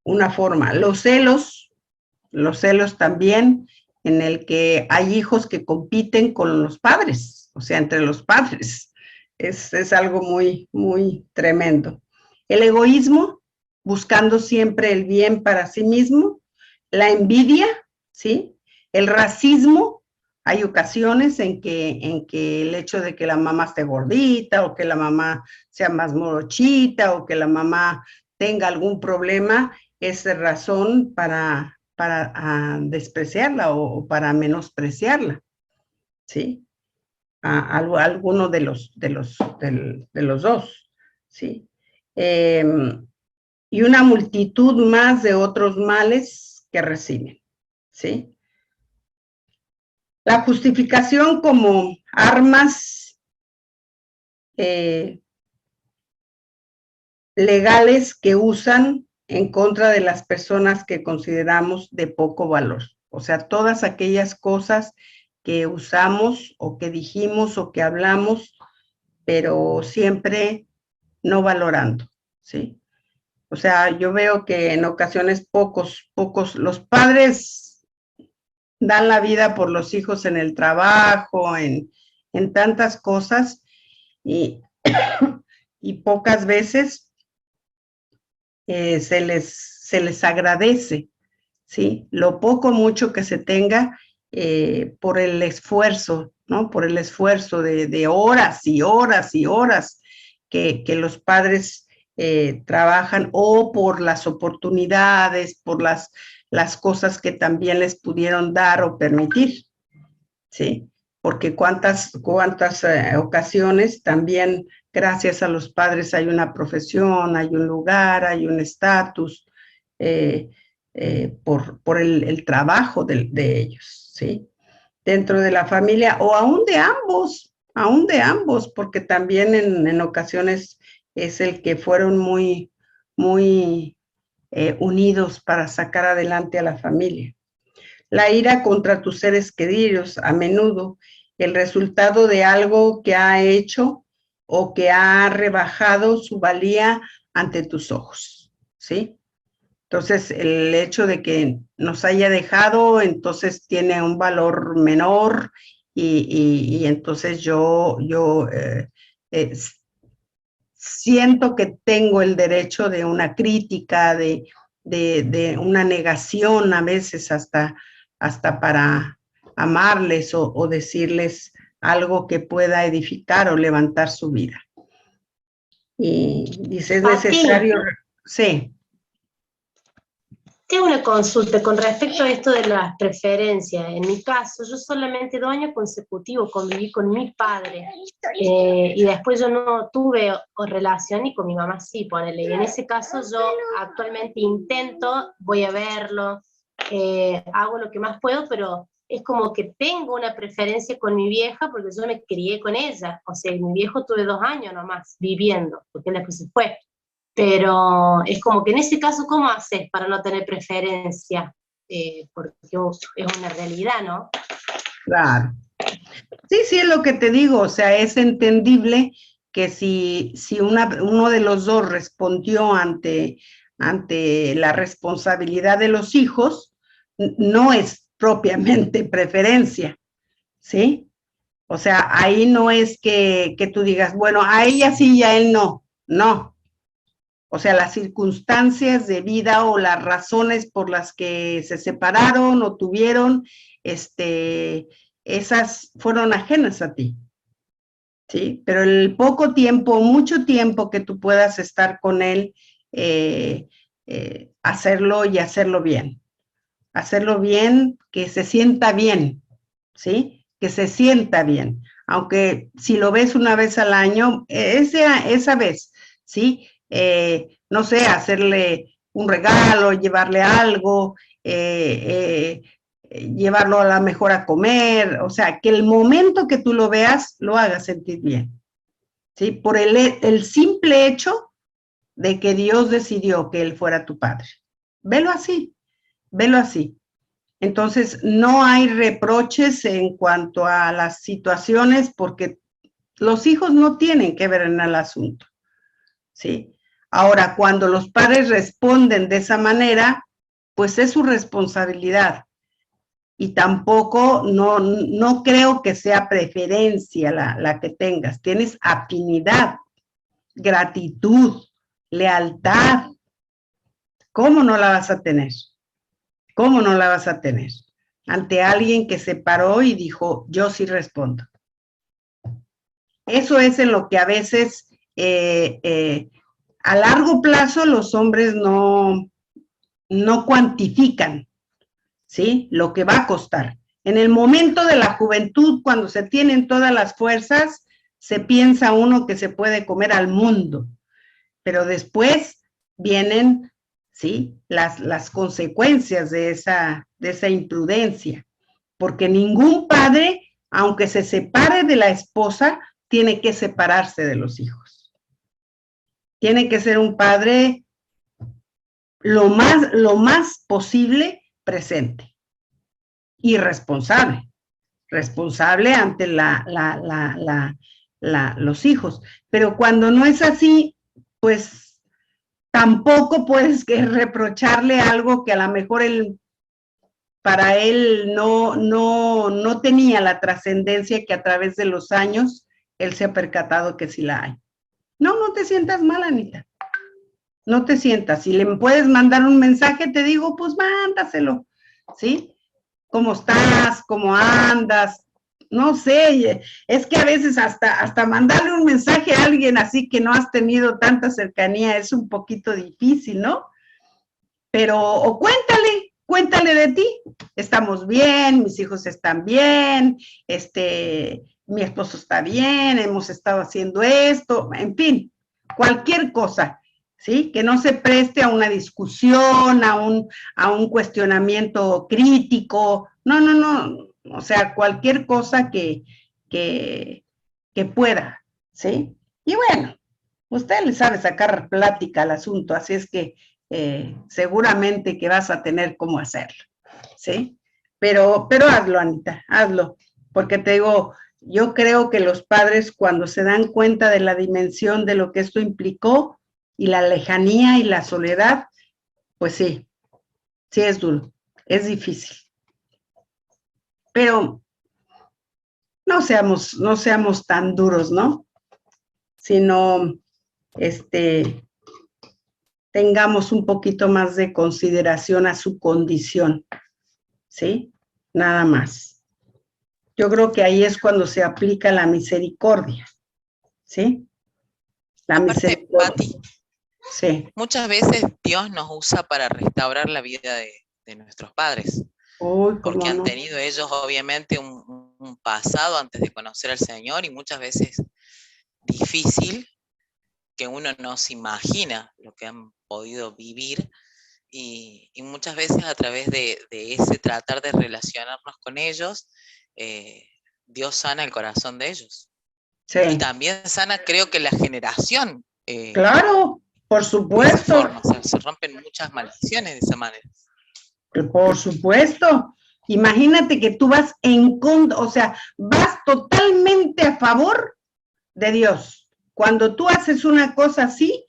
una forma. Los celos también, en el que hay hijos que compiten con los padres, o sea, entre los padres. Es algo muy, muy tremendo. El egoísmo, buscando siempre el bien para sí mismo. La envidia, ¿sí? El racismo, hay ocasiones en que el hecho de que la mamá esté gordita, o que la mamá sea más morochita, o que la mamá tenga algún problema, es razón para despreciarla o para menospreciarla, ¿sí? Alguno de los dos, ¿sí? Y una multitud más de otros males que reciben, ¿sí? La justificación como armas legales que usan en contra de las personas que consideramos de poco valor. O sea, todas aquellas cosas que usamos o que dijimos o que hablamos, pero siempre no valorando, ¿sí? O sea, yo veo que en ocasiones pocos, los padres dan la vida por los hijos en el trabajo, en tantas cosas, y pocas veces se les agradece, ¿sí? Lo poco mucho que se tenga por el esfuerzo, ¿no? Por el esfuerzo de horas y horas y horas que los padres trabajan, o por las oportunidades, por las cosas que también les pudieron dar o permitir, ¿sí? Porque cuántas ocasiones también gracias a los padres hay una profesión, hay un lugar, hay un estatus, por el trabajo de ellos, ¿sí? Dentro de la familia, o aún de ambos, porque también en ocasiones es el que fueron muy unidos para sacar adelante a la familia. La ira contra tus seres queridos, a menudo el resultado de algo que ha hecho o que ha rebajado su valía ante tus ojos, ¿sí? Entonces, el hecho de que nos haya dejado, entonces tiene un valor menor y entonces yo siento que tengo el derecho de una crítica, de una negación a veces hasta para amarles o decirles algo que pueda edificar o levantar su vida. Y dice, es necesario... Sí. Tengo una consulta con respecto a esto de las preferencias. En mi caso, yo solamente 2 años consecutivos conviví con mi padre y después yo no tuve relación y con mi mamá sí, ponele. Y en ese caso yo actualmente intento, voy a verlo, hago lo que más puedo, pero es como que tengo una preferencia con mi vieja porque yo me crié con ella. O sea, mi viejo tuve 2 años nomás viviendo, porque él después se fue. Pero es como que en ese caso, ¿cómo haces para no tener preferencia? Porque es una realidad, ¿no? Claro. Sí, es lo que te digo, o sea, es entendible que si uno de los dos respondió ante la responsabilidad de los hijos, no es propiamente preferencia, ¿sí? O sea, ahí no es que tú digas, bueno, a ella sí y a él no, no. O sea, las circunstancias de vida o las razones por las que se separaron o tuvieron, esas fueron ajenas a ti, ¿sí? Pero el poco tiempo, mucho tiempo que tú puedas estar con él, hacerlo y hacerlo bien. Hacerlo bien, que se sienta bien, ¿sí? Que se sienta bien. Aunque si lo ves una vez al año, esa vez, ¿sí? No sé, hacerle un regalo, llevarle algo, llevarlo a la mejor a comer, o sea, que el momento que tú lo veas, lo haga sentir bien, ¿sí? Por el simple hecho de que Dios decidió que Él fuera tu padre. Velo así, velo así. Entonces, no hay reproches en cuanto a las situaciones porque los hijos no tienen que ver en el asunto, ¿sí? Ahora, cuando los padres responden de esa manera, pues es su responsabilidad. Y tampoco, no creo que sea preferencia la que tengas. Tienes afinidad, gratitud, lealtad. ¿Cómo no la vas a tener? ¿Cómo no la vas a tener? Ante alguien que se paró y dijo, yo sí respondo. Eso es en lo que a veces... a largo plazo los hombres no cuantifican, ¿sí? Lo que va a costar. En el momento de la juventud, cuando se tienen todas las fuerzas, se piensa uno que se puede comer al mundo, pero después vienen, ¿sí? Las consecuencias de esa imprudencia, porque ningún padre, aunque se separe de la esposa, tiene que separarse de los hijos. Tiene que ser un padre lo más posible presente y responsable ante los hijos. Pero cuando no es así, pues tampoco puedes reprocharle algo que a lo mejor para él no tenía la trascendencia que a través de los años él se ha percatado que sí la hay. No te sientas mal, Anita. No te sientas. Si le puedes mandar un mensaje, te digo, pues mándaselo, ¿sí? ¿Cómo estás? ¿Cómo andas? no sé, es que a veces hasta mandarle un mensaje a alguien así que no has tenido tanta cercanía es un poquito difícil, ¿no? Pero, o cuéntale de ti. Estamos bien, mis hijos están bien, mi esposo está bien, hemos estado haciendo esto, en fin, cualquier cosa, ¿sí? Que no se preste a una discusión, a un cuestionamiento crítico. No, o sea, cualquier cosa que pueda, ¿sí? Y bueno, usted le sabe sacar plática al asunto, así es que seguramente que vas a tener cómo hacerlo, ¿sí? Pero hazlo, Anita, hazlo, porque te digo, yo creo que los padres cuando se dan cuenta de la dimensión de lo que esto implicó y la lejanía y la soledad, pues sí es duro, es difícil. Pero no seamos tan duros, ¿no? Sino, tengamos un poquito más de consideración a su condición, ¿sí? Nada más. Yo creo que ahí es cuando se aplica la misericordia, ¿sí? La misericordia. Pati, sí. Muchas veces Dios nos usa para restaurar la vida de nuestros padres, porque han tenido ellos obviamente un pasado antes de conocer al Señor y muchas veces difícil, que uno no se imagina lo que han podido vivir y muchas veces a través de ese tratar de relacionarnos con ellos, Dios sana el corazón de ellos. Sí. Y también sana, creo que la generación. Claro, por supuesto. De esa forma, o sea, se rompen muchas maldiciones de esa manera. Por supuesto. Imagínate que tú vas en contra, o sea, vas totalmente a favor de Dios. Cuando tú haces una cosa así,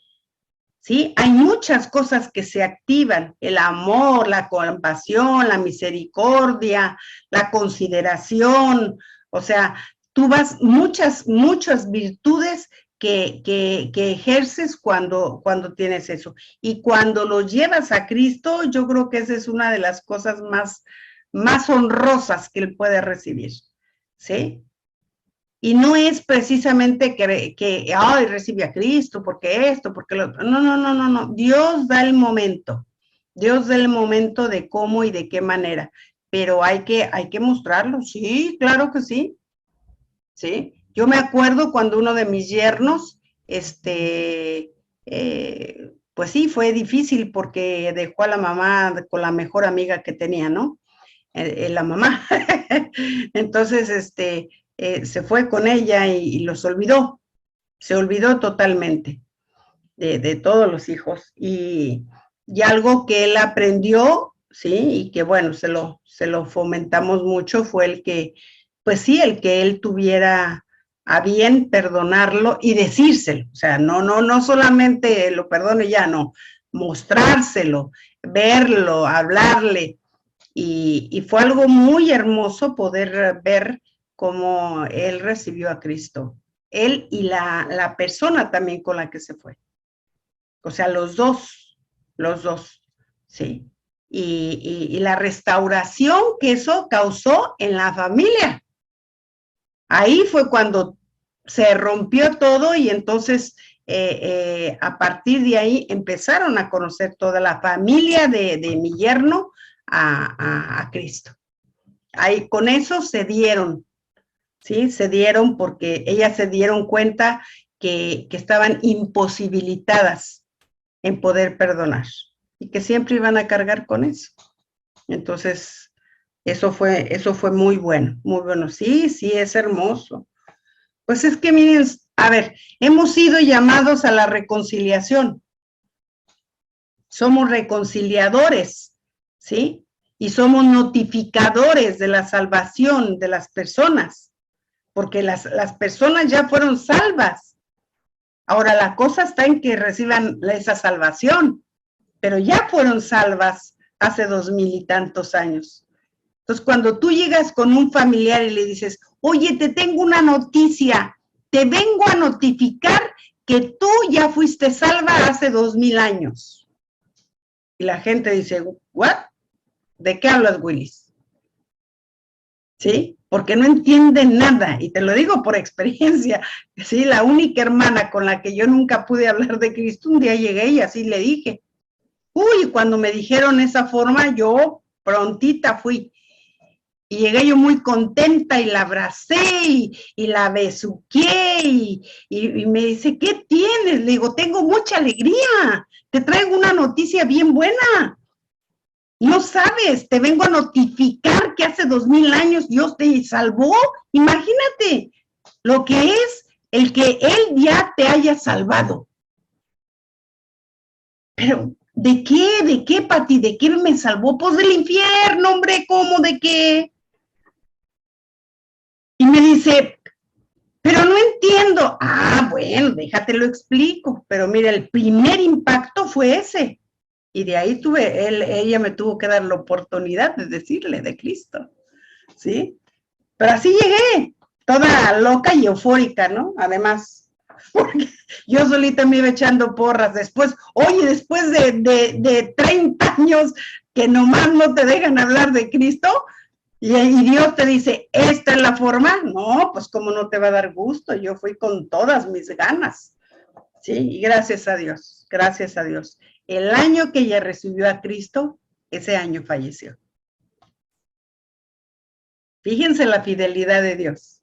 ¿sí? Hay muchas cosas que se activan, el amor, la compasión, la misericordia, la consideración, o sea, tú vas muchas virtudes que ejerces cuando tienes eso. Y cuando lo llevas a Cristo, yo creo que esa es una de las cosas más honrosas que Él puede recibir, ¿sí? Y no es precisamente que ay, recibe a Cristo, porque esto, porque lo otro. No. Dios da el momento. Dios da el momento de cómo y de qué manera. Pero hay que mostrarlo. Sí, claro que sí. Sí. Yo me acuerdo cuando uno de mis yernos, pues sí, fue difícil porque dejó a la mamá con la mejor amiga que tenía, ¿no? La mamá. Entonces, se fue con ella y los olvidó, se olvidó totalmente de todos los hijos y algo que él aprendió, sí, y que bueno, se lo fomentamos mucho fue el que, pues sí, el que él tuviera a bien perdonarlo y decírselo, o sea, no solamente lo perdono y ya, no, mostrárselo, verlo, hablarle, y fue algo muy hermoso poder ver cómo él recibió a Cristo. Él y la persona también con la que se fue. O sea, los dos, sí. Y la restauración que eso causó en la familia. Ahí fue cuando se rompió todo y entonces a partir de ahí empezaron a conocer toda la familia de mi yerno a Cristo. Ahí con eso se dieron, ¿sí? Se dieron porque ellas se dieron cuenta que estaban imposibilitadas en poder perdonar y que siempre iban a cargar con eso. Entonces, eso fue muy bueno, muy bueno. Sí, es hermoso. Pues es que miren, a ver, hemos sido llamados a la reconciliación. Somos reconciliadores, ¿sí? Y somos notificadores de la salvación de las personas, porque las personas ya fueron salvas. Ahora la cosa está en que reciban esa salvación, pero ya fueron salvas hace 2000 y tantos años. Entonces, cuando tú llegas con un familiar y le dices, oye, te tengo una noticia, te vengo a notificar que tú ya fuiste salva hace 2000 años. Y la gente dice, ¿what? ¿De qué hablas, Willis? ¿sí? Porque no entienden nada, y te lo digo por experiencia, ¿sí? La única hermana con la que yo nunca pude hablar de Cristo, un día llegué y así le dije. Uy, cuando me dijeron esa forma, yo prontita fui. Y llegué yo muy contenta y la abracé y la besuqué y me dice, ¿qué tienes? Le digo, tengo mucha alegría, te traigo una noticia bien buena. No sabes, te vengo a notificar que hace 2000 años Dios te salvó. Imagínate lo que es el que Él ya te haya salvado. Pero, ¿de qué, Pati? ¿De qué me salvó? Pues del infierno, hombre, ¿cómo? ¿De qué? Y me dice, pero no entiendo. Ah, bueno, déjate lo explico. Pero mira, el primer impacto fue ese. Y de ahí ella me tuvo que dar la oportunidad de decirle de Cristo, ¿sí? Pero así llegué, toda loca y eufórica, ¿no? Además, porque yo solita me iba echando porras después. Oye, después de 30 años que nomás no te dejan hablar de Cristo, y Dios te dice, ¿esta es la forma? No, pues cómo no te va a dar gusto, yo fui con todas mis ganas, ¿sí? Y gracias a Dios, gracias a Dios. El año que ella recibió a Cristo, ese año falleció. Fíjense la fidelidad de Dios,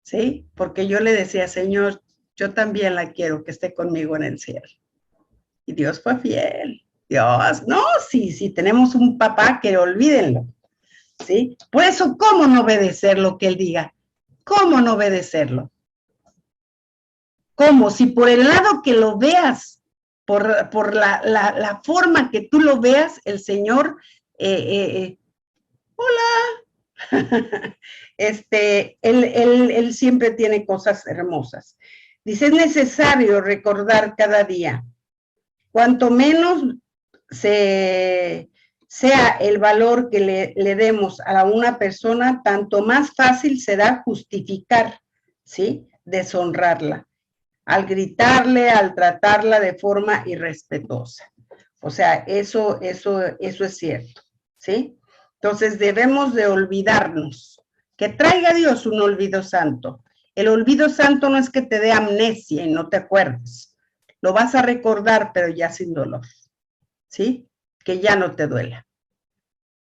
¿sí? Porque yo le decía, Señor, yo también la quiero que esté conmigo en el cielo. Y Dios fue fiel. Dios, no, sí, tenemos un papá que olvídenlo, ¿sí? Por eso, ¿cómo no obedecer lo que Él diga? ¿Cómo no obedecerlo? ¿Cómo? Si por el lado que lo veas, por la forma que tú lo veas, el Señor, hola, él siempre tiene cosas hermosas. Dice, es necesario recordar cada día, cuanto menos sea el valor que le demos a una persona, tanto más fácil será justificar, ¿sí? Deshonrarla, al gritarle, al tratarla de forma irrespetuosa. O sea, eso es cierto, ¿sí? Entonces debemos de olvidarnos, que traiga Dios un olvido santo. El olvido santo no es que te dé amnesia y no te acuerdes. Lo vas a recordar, pero ya sin dolor, ¿sí? Que ya no te duela.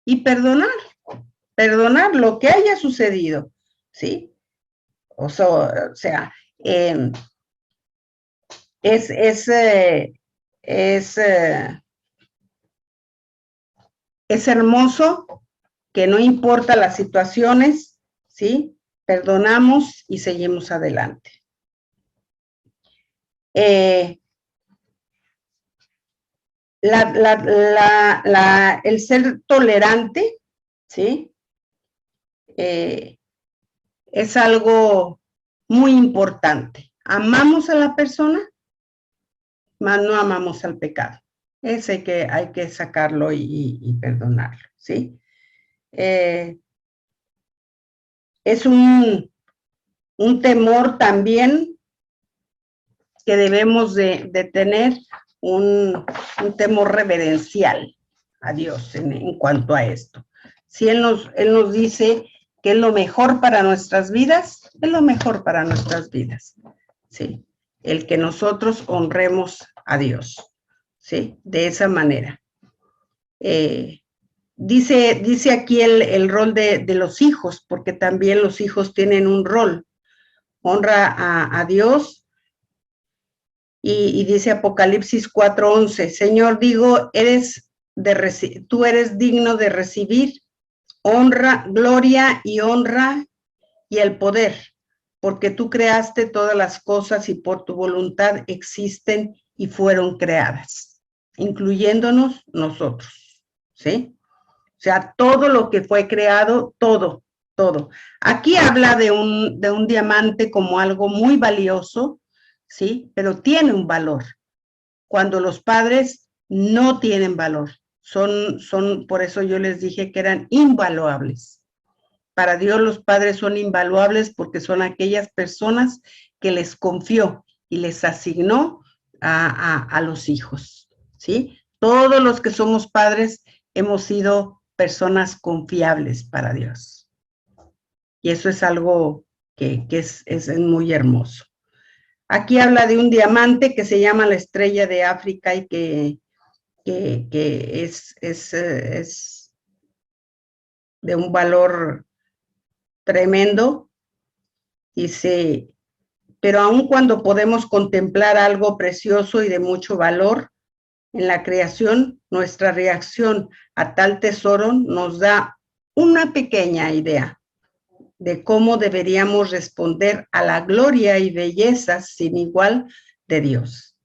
Y perdonar lo que haya sucedido, ¿sí? O sea, es hermoso que no importa las situaciones, ¿sí? Perdonamos y seguimos adelante. El ser tolerante, ¿sí? Es algo muy importante. Amamos a la persona, mas no amamos al pecado. Ese que hay que sacarlo y perdonarlo, ¿sí? Es un temor también que debemos de tener, un temor reverencial a Dios en cuanto a esto. Si Él nos dice que es lo mejor para nuestras vidas, es lo mejor para nuestras vidas, ¿sí? El que nosotros honremos a Dios, ¿sí? De esa manera. Dice aquí el rol de los hijos, porque también los hijos tienen un rol. Honra a Dios. Y dice Apocalipsis 4:11, Señor, digo, tú eres digno de recibir honra, gloria y honra y el poder, porque tú creaste todas las cosas y por tu voluntad existen y fueron creadas, incluyéndonos nosotros, ¿sí? O sea, todo lo que fue creado, todo. Aquí habla de un diamante como algo muy valioso, ¿sí? Pero tiene un valor. Cuando los padres no tienen valor, por eso yo les dije que eran invaluables. Para Dios los padres son invaluables porque son aquellas personas que les confió y les asignó a los hijos, ¿sí? Todos los que somos padres hemos sido personas confiables para Dios, Y eso es algo que es muy hermoso. Aquí habla de un diamante que se llama la estrella de África y que es de un valor tremendo. Dice, pero aun cuando podemos contemplar algo precioso y de mucho valor en la creación, nuestra reacción a tal tesoro nos da una pequeña idea de cómo deberíamos responder a la gloria y belleza sin igual de Dios.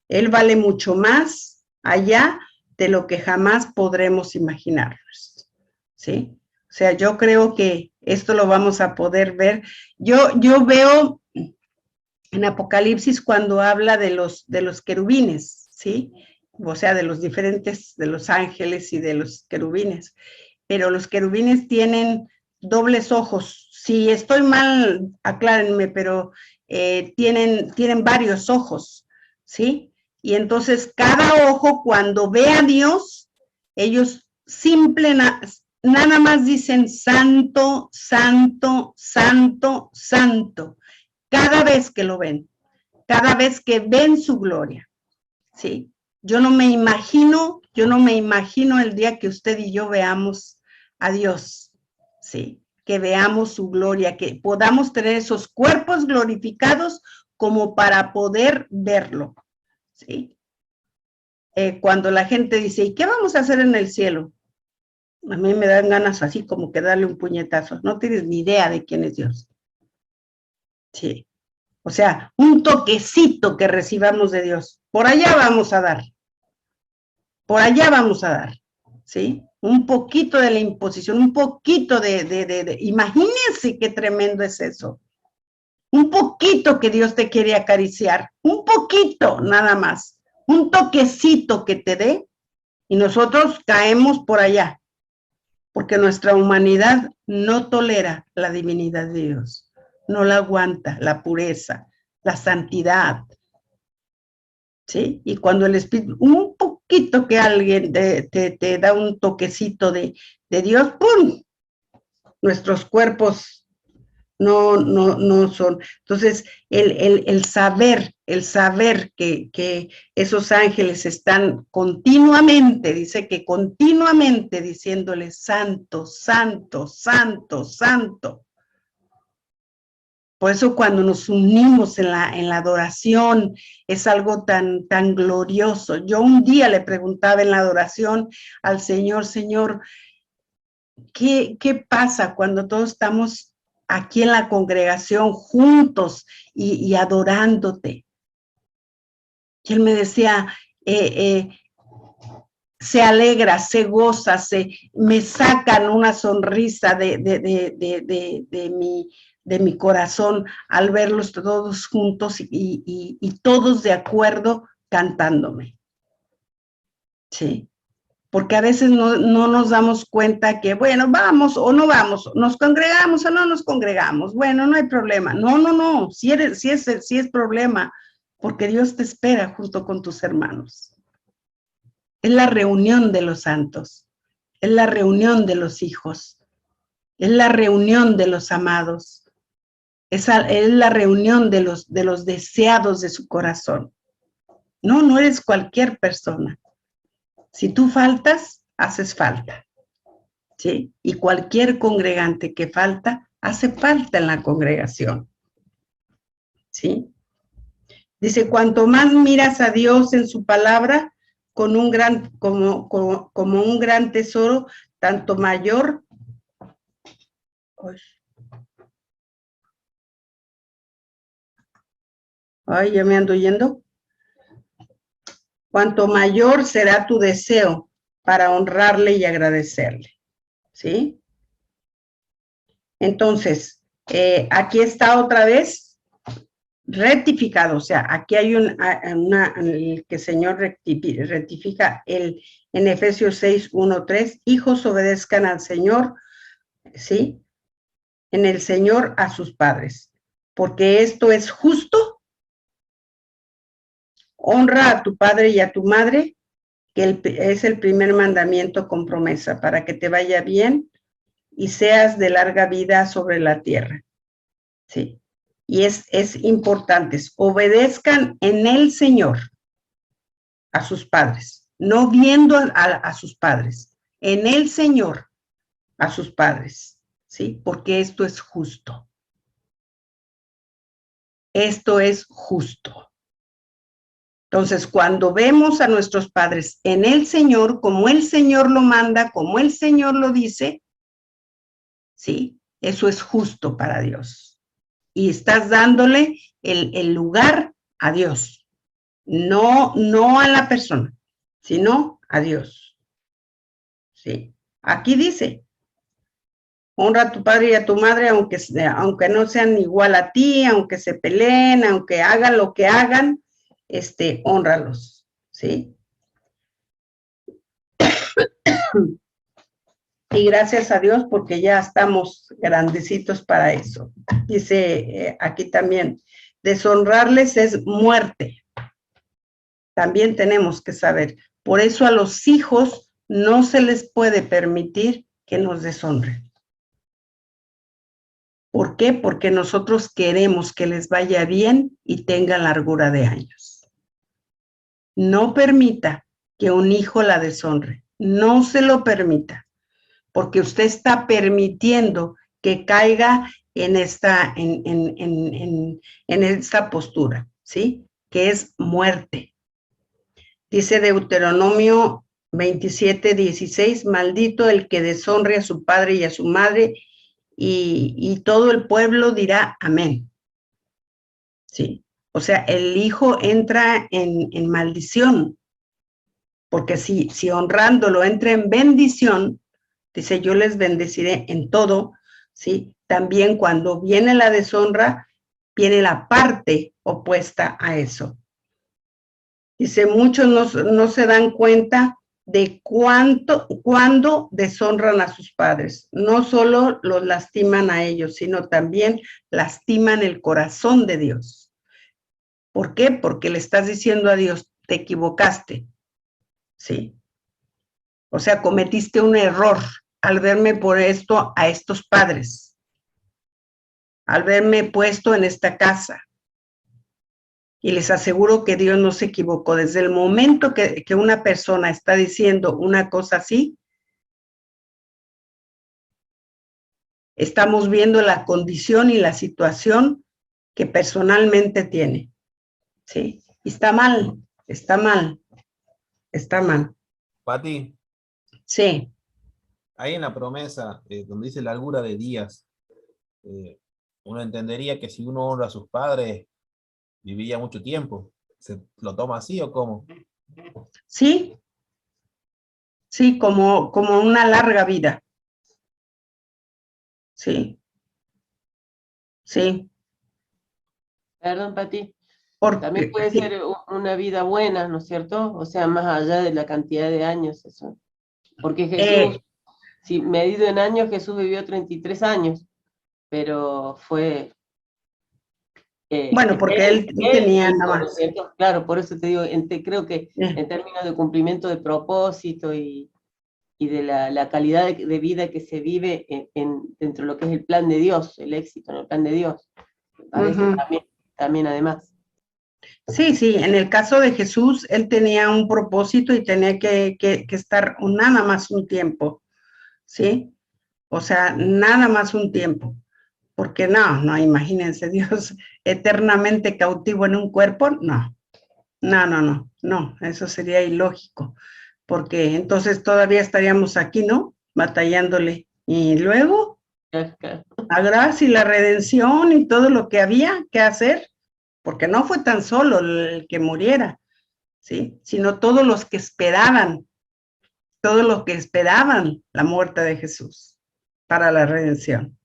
Él vale mucho más allá de lo que jamás podremos imaginarnos, ¿sí? O sea, yo creo que esto lo vamos a poder ver. Yo veo en Apocalipsis cuando habla de los querubines, ¿sí? O sea, de los diferentes, de los ángeles y de los querubines. Pero los querubines tienen dobles ojos. Si estoy mal, aclárenme, pero tienen varios ojos, ¿sí? Y entonces cada ojo, cuando ve a Dios, ellos nada más dicen santo, santo, santo, santo, cada vez que lo ven, cada vez que ven su gloria, ¿sí? Yo no me imagino el día que usted y yo veamos a Dios, ¿sí? Que veamos su gloria, que podamos tener esos cuerpos glorificados como para poder verlo, ¿sí? Cuando la gente dice, ¿y qué vamos a hacer en el cielo? A mí me dan ganas así como que darle un puñetazo. No tienes ni idea de quién es Dios. Sí. O sea, un toquecito que recibamos de Dios. Por allá vamos a dar. Por allá vamos a dar. ¿Sí? Un poquito de la imposición, un poquito imagínense qué tremendo es eso. Un poquito que Dios te quiere acariciar. Un poquito, nada más. Un toquecito que te dé y nosotros caemos por allá. Porque nuestra humanidad no tolera la divinidad de Dios, no la aguanta, la pureza, la santidad, ¿sí? Y cuando el Espíritu, un poquito que alguien te da un toquecito de Dios, ¡pum! Nuestros cuerpos no son. Entonces, el saber que esos ángeles están continuamente, dice que continuamente diciéndole santo, santo, santo, santo. Por eso cuando nos unimos en la adoración es algo tan glorioso. Yo un día le preguntaba en la adoración al Señor, Señor, ¿qué pasa cuando todos estamos aquí en la congregación juntos y adorándote? Y él me decía, se alegra, se goza, me sacan una sonrisa de mi corazón al verlos todos juntos y todos de acuerdo cantándome. Sí. Porque a veces no nos damos cuenta que, bueno, vamos o no vamos, nos congregamos o no nos congregamos, bueno, no hay problema. No, sí es problema, porque Dios te espera junto con tus hermanos. Es la reunión de los santos, es la reunión de los hijos, es la reunión de los amados, es la reunión de los deseados de su corazón. No eres cualquier persona. Si tú faltas, haces falta, ¿sí? Y cualquier congregante que falta, hace falta en la congregación, ¿sí? Dice, cuanto más miras a Dios en su palabra, como un gran tesoro, tanto mayor. Ay, ya me ando yendo. Cuanto mayor será tu deseo para honrarle y agradecerle, ¿sí? Entonces, aquí está otra vez rectificado, o sea, aquí hay el que el Señor rectifica en Efesios 6, 1, 3, hijos obedezcan al Señor, ¿sí? En el Señor a sus padres, porque esto es justo. Honra a tu padre y a tu madre, que es el primer mandamiento con promesa, para que te vaya bien y seas de larga vida sobre la tierra. Sí. Y es importante, obedezcan en el Señor a sus padres, no viendo a sus padres, en el Señor a sus padres, ¿sí? Porque esto es justo. Esto es justo. Entonces, cuando vemos a nuestros padres en el Señor, como el Señor lo manda, como el Señor lo dice, ¿sí? Eso es justo para Dios. Y estás dándole el lugar a Dios. No a la persona, sino a Dios. ¿Sí? Aquí dice, honra a tu padre y a tu madre, aunque no sean igual a ti, aunque se peleen, aunque hagan lo que hagan, hónralos, ¿sí? Y gracias a Dios porque ya estamos grandecitos para eso. Dice aquí también, deshonrarles es muerte. También tenemos que saber. Por eso a los hijos no se les puede permitir que nos deshonren. ¿Por qué? Porque nosotros queremos que les vaya bien y tengan largura de años. No permita que un hijo la deshonre. No se lo permita. Porque usted está permitiendo que caiga en esta postura, ¿sí? Que es muerte. Dice Deuteronomio 27:16, maldito el que deshonre a su padre y a su madre, y todo el pueblo dirá amén. ¿Sí? O sea, el hijo entra en maldición, porque si honrándolo entra en bendición, dice, yo les bendeciré en todo, ¿sí? También cuando viene la deshonra, viene la parte opuesta a eso. Dice, muchos no se dan cuenta de cuándo deshonran a sus padres. No solo los lastiman a ellos, sino también lastiman el corazón de Dios. ¿Por qué? Porque le estás diciendo a Dios, te equivocaste, ¿sí? O sea, cometiste un error al verme por esto a estos padres, al verme puesto en esta casa. Y les aseguro que Dios no se equivocó. Desde el momento que una persona está diciendo una cosa así, estamos viendo la condición y la situación que personalmente tiene. ¿Sí? Y está mal, está mal, está mal. Pati. Sí. Ahí en la promesa, donde dice la largura de días, uno entendería que si uno honra a sus padres, vivía mucho tiempo. ¿Se lo toma así o cómo? Sí. Sí, como una larga vida. Sí. Sí. Perdón, Pati. También puede ser una vida buena, ¿no es cierto? O sea, más allá de la cantidad de años, eso. Porque Jesús, si medido en años, Jesús vivió 33 años, pero fue... bueno, porque él tenía nada más. Claro, por eso te digo, creo que en términos de cumplimiento de propósito y de la calidad de vida que se vive dentro de lo que es el plan de Dios, el éxito en el plan de Dios, parece también además. Sí, sí, en el caso de Jesús, él tenía un propósito y tenía que estar nada más un tiempo, ¿sí? O sea, nada más un tiempo, porque no, imagínense, Dios eternamente cautivo en un cuerpo, no, eso sería ilógico, porque entonces todavía estaríamos aquí, ¿no? Batallándole, y luego, la gracia y la redención y todo lo que había que hacer, porque no fue tan solo el que muriera, ¿sí? Sino todos los que esperaban la muerte de Jesús para la redención.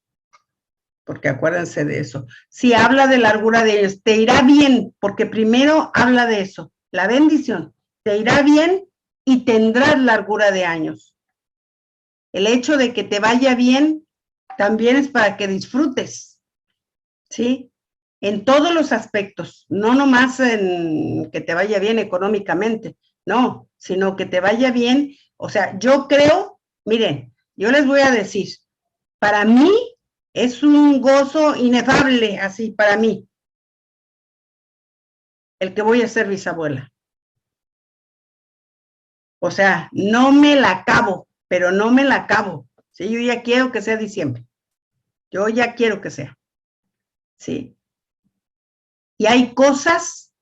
Porque acuérdense de eso. Si habla de largura de ellos, te irá bien, porque primero habla de eso, la bendición, te irá bien y tendrás largura de años. El hecho de que te vaya bien también es para que disfrutes, ¿sí? En todos los aspectos, no nomás en que te vaya bien económicamente, no, sino que te vaya bien, o sea, yo creo, miren, yo les voy a decir, para mí es un gozo inefable, así, para mí, el que voy a ser bisabuela. O sea, no me la acabo, pero no me la acabo. Sí, yo ya quiero que sea diciembre. Yo ya quiero que sea. Sí. Y hay cosas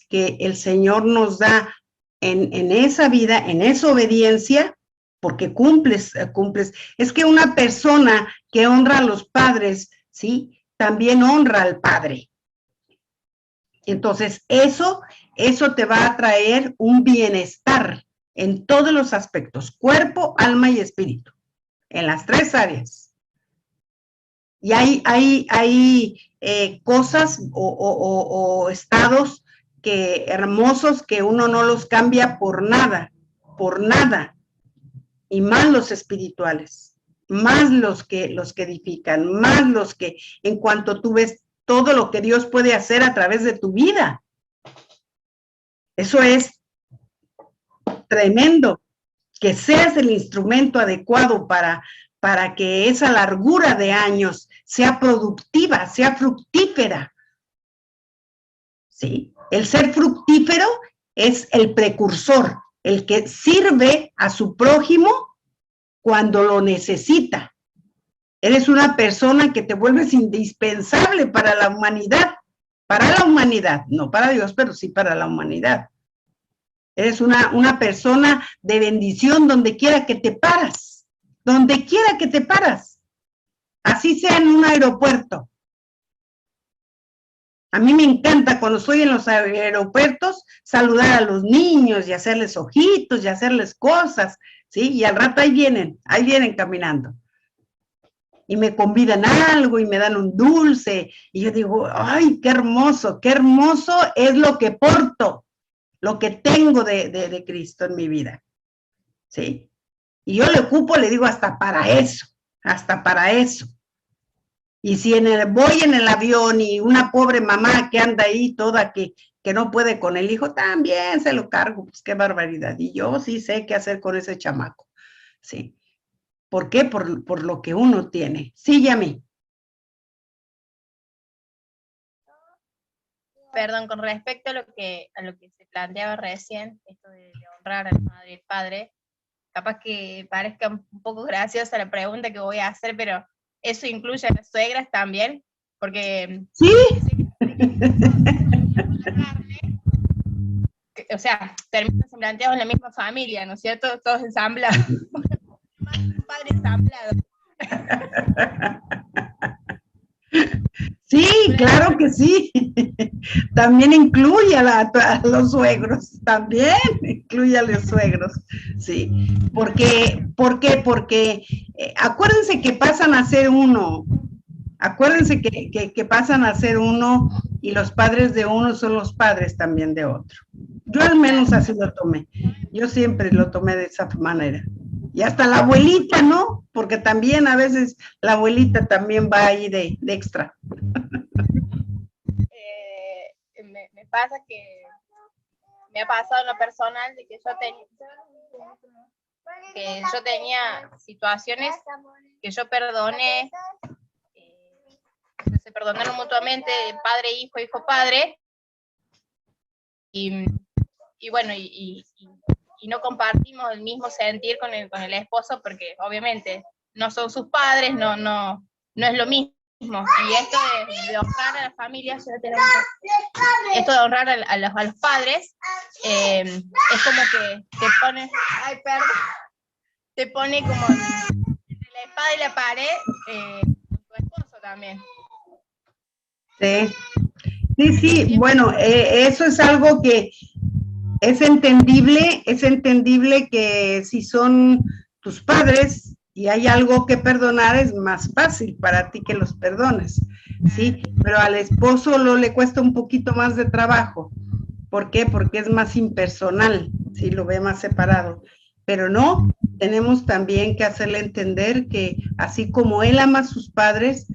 que el Señor nos da en esa vida, en esa obediencia, porque cumples. Es que una persona que honra a los padres, ¿sí? También honra al Padre. Entonces, eso te va a traer un bienestar en todos los aspectos, cuerpo, alma y espíritu, en las 3 áreas. Y hay cosas o estados hermosos que uno no los cambia por nada, y más los espirituales, más los que edifican, más los que, en cuanto tú ves todo lo que Dios puede hacer a través de tu vida. Eso es tremendo, que seas el instrumento adecuado para que esa largura de años sea productiva, sea fructífera. ¿Sí? El ser fructífero es el precursor, el que sirve a su prójimo cuando lo necesita. Eres una persona que te vuelves indispensable para la humanidad, no para Dios, pero sí para la humanidad. Eres una persona de bendición donde quiera que te paras, así sea en un aeropuerto. A mí me encanta cuando estoy en los aeropuertos saludar a los niños y hacerles ojitos y hacerles cosas, ¿sí? Y al rato ahí vienen caminando. Y me convidan algo y me dan un dulce. Y yo digo, ¡ay, qué hermoso es lo que porto, lo que tengo de Cristo en mi vida! ¿Sí? Y yo le digo hasta para eso. Y si voy en el avión y una pobre mamá que anda ahí toda que no puede con el hijo, también se lo cargo, pues qué barbaridad. Y yo sí sé qué hacer con ese chamaco, ¿sí? ¿Por qué? Por lo que uno tiene. Sí, Yami. Perdón, con respecto a lo que se planteaba recién, esto de honrar al madre y padre, capaz que parezca un poco graciosa la pregunta que voy a hacer, pero ¿eso incluye a las suegras también? Porque... ¿Sí? O sea, terminan planteados en la misma familia, ¿no es cierto? Todos ensamblados. Un padre ensamblado. Sí, claro que sí. También incluye a los suegros, sí. ¿Por qué? Porque acuérdense que pasan a ser uno. Acuérdense que pasan a ser uno y los padres de uno son los padres también de otro. Yo al menos así lo tomé. Yo siempre lo tomé de esa manera. Y hasta la abuelita, ¿no? Porque también a veces la abuelita también va ahí de extra. Me ha pasado en lo personal de que yo tenía situaciones que yo perdoné, se perdonaron mutuamente, padre, hijo, padre, y bueno, y no compartimos el mismo sentir con el esposo, porque obviamente no son sus padres, no es lo mismo. Y esto de honrar a las familias, esto de honrar a los padres, es como que te pone como entre la espada y la pared, tu esposo también. Sí, bueno, eso es algo que es entendible que si son tus padres y hay algo que perdonar, es más fácil para ti que los perdones, ¿sí? Pero al esposo le cuesta un poquito más de trabajo. ¿Por qué? Porque es más impersonal, ¿sí? Lo ve más separado. Pero no, tenemos también que hacerle entender que así como él ama a sus padres,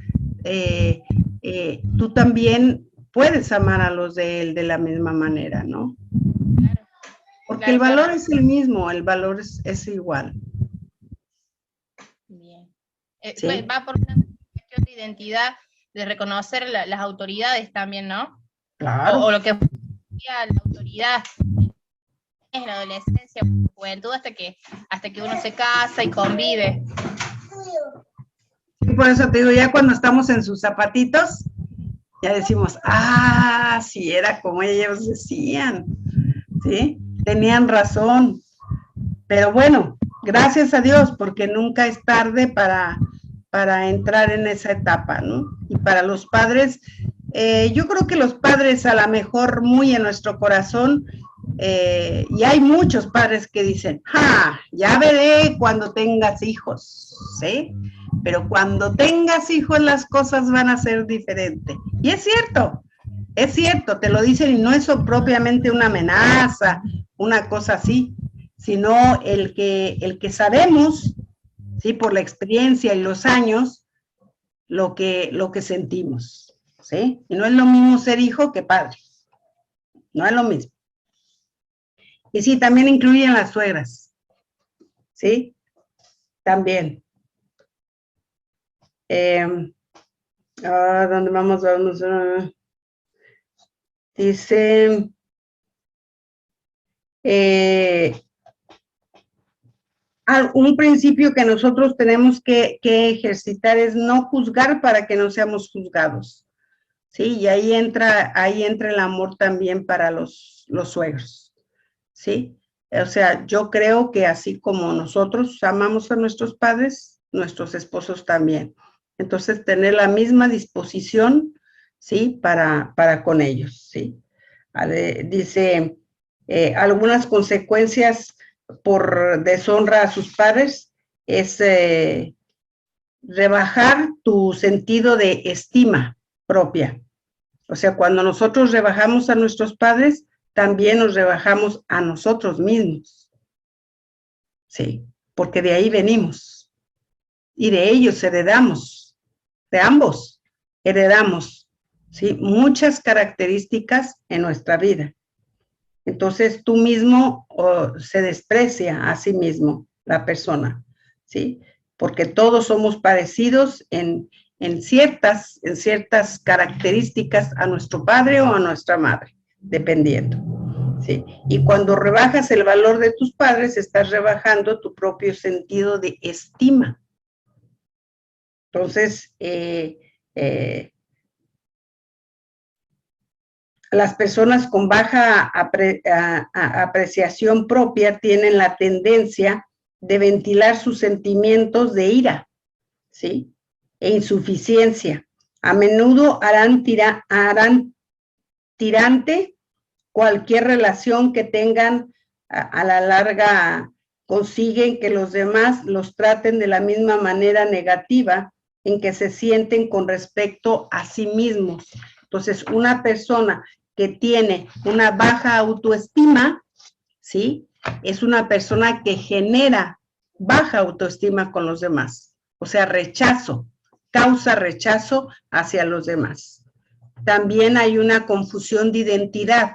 tú también puedes amar a los de él de la misma manera, ¿no? Porque el valor es el mismo, el valor es igual. Bien. Sí. Va por una cuestión de identidad, de reconocer las autoridades también, ¿no? Claro. O lo que fue la autoridad en la adolescencia, en la juventud, hasta que uno se casa y convive. Y por eso te digo, ya cuando estamos en sus zapatitos, ya decimos, ah, sí, era como ellos decían, ¿sí? Tenían razón. Pero bueno, gracias a Dios, porque nunca es tarde para entrar en esa etapa, ¿no? Y para los padres, yo creo que los padres a lo mejor muy en nuestro corazón, y hay muchos padres que dicen, ya veré cuando tengas hijos, ¿sí? Pero cuando tengas hijos las cosas van a ser diferentes. Y es cierto, te lo dicen y no es propiamente una amenaza, una cosa así, sino el que sabemos, ¿sí? Por la experiencia y los años, lo que sentimos, ¿sí? Y no es lo mismo ser hijo que padre, no es lo mismo. Y sí, también incluyen las suegras, ¿sí? También. ¿Dónde vamos? Dice, un principio que nosotros tenemos que ejercitar es no juzgar para que no seamos juzgados, ¿sí? Y ahí entra el amor también para los suegros, ¿sí? O sea, yo creo que así como nosotros amamos a nuestros padres, nuestros esposos también. Entonces, tener la misma disposición, ¿sí? Para con ellos, ¿sí? Dice, algunas consecuencias por deshonra a sus padres es rebajar tu sentido de estima propia. O sea, cuando nosotros rebajamos a nuestros padres, también nos rebajamos a nosotros mismos. Sí, porque de ahí venimos. Y de ellos heredamos, de ambos heredamos, ¿sí? Muchas características en nuestra vida. Entonces tú mismo se desprecia a sí mismo la persona, ¿sí? Porque todos somos parecidos en ciertas características a nuestro padre o a nuestra madre, dependiendo, ¿sí? Y cuando rebajas el valor de tus padres, estás rebajando tu propio sentido de estima. Entonces, las personas con baja apreciación propia tienen la tendencia de ventilar sus sentimientos de ira, ¿sí? E insuficiencia. A menudo harán tirante cualquier relación que tengan, a la larga consiguen que los demás los traten de la misma manera negativa en que se sienten con respecto a sí mismos. Entonces, una persona que tiene una baja autoestima, ¿sí? Es una persona que genera baja autoestima con los demás. O sea, rechazo, causa rechazo hacia los demás. También hay una confusión de identidad.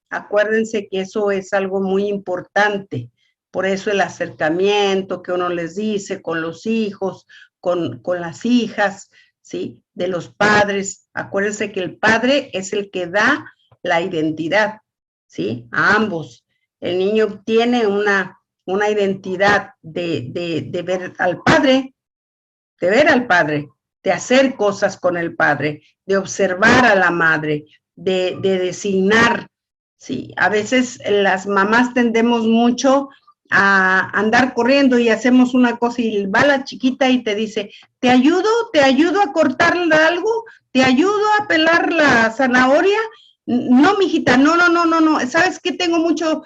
Acuérdense que eso es algo muy importante. Por eso el acercamiento que uno les dice con los hijos, con las hijas, ¿sí? De los padres. Acuérdense que el padre es el que da la identidad, ¿sí? A ambos. El niño tiene una identidad de ver al padre, de hacer cosas con el padre, de observar a la madre, de designar, ¿sí? A veces las mamás tendemos mucho a andar corriendo y hacemos una cosa y va la chiquita y te dice, ¿te ayudo a cortar algo? ¿Te ayudo a pelar la zanahoria? No, mijita, no, ¿sabes qué? Tengo mucho,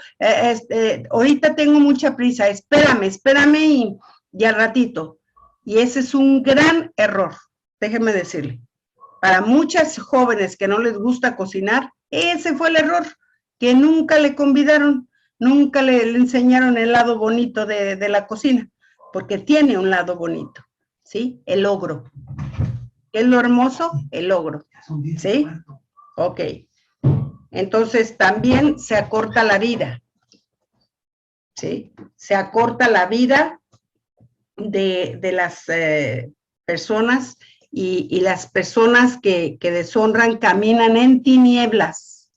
ahorita tengo mucha prisa, espérame y al ratito. Y ese es un gran error, déjeme decirle. Para muchas jóvenes que no les gusta cocinar, ese fue el error, que nunca le convidaron, nunca le enseñaron el lado bonito de la cocina, porque tiene un lado bonito, ¿sí? El logro. ¿Qué es lo hermoso? El logro, ¿sí? Ok. Entonces, también se acorta la vida, ¿sí? Se acorta la vida de las personas, y las personas que deshonran caminan en tinieblas,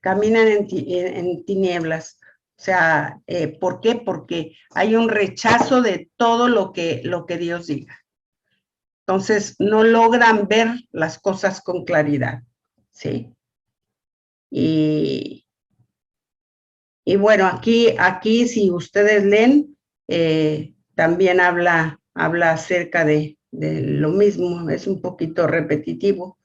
caminan en tinieblas. O sea, ¿por qué? Porque hay un rechazo de todo lo que Dios diga. Entonces, no logran ver las cosas con claridad, ¿sí? Y bueno, aquí si ustedes leen, también habla acerca de lo mismo, es un poquito repetitivo.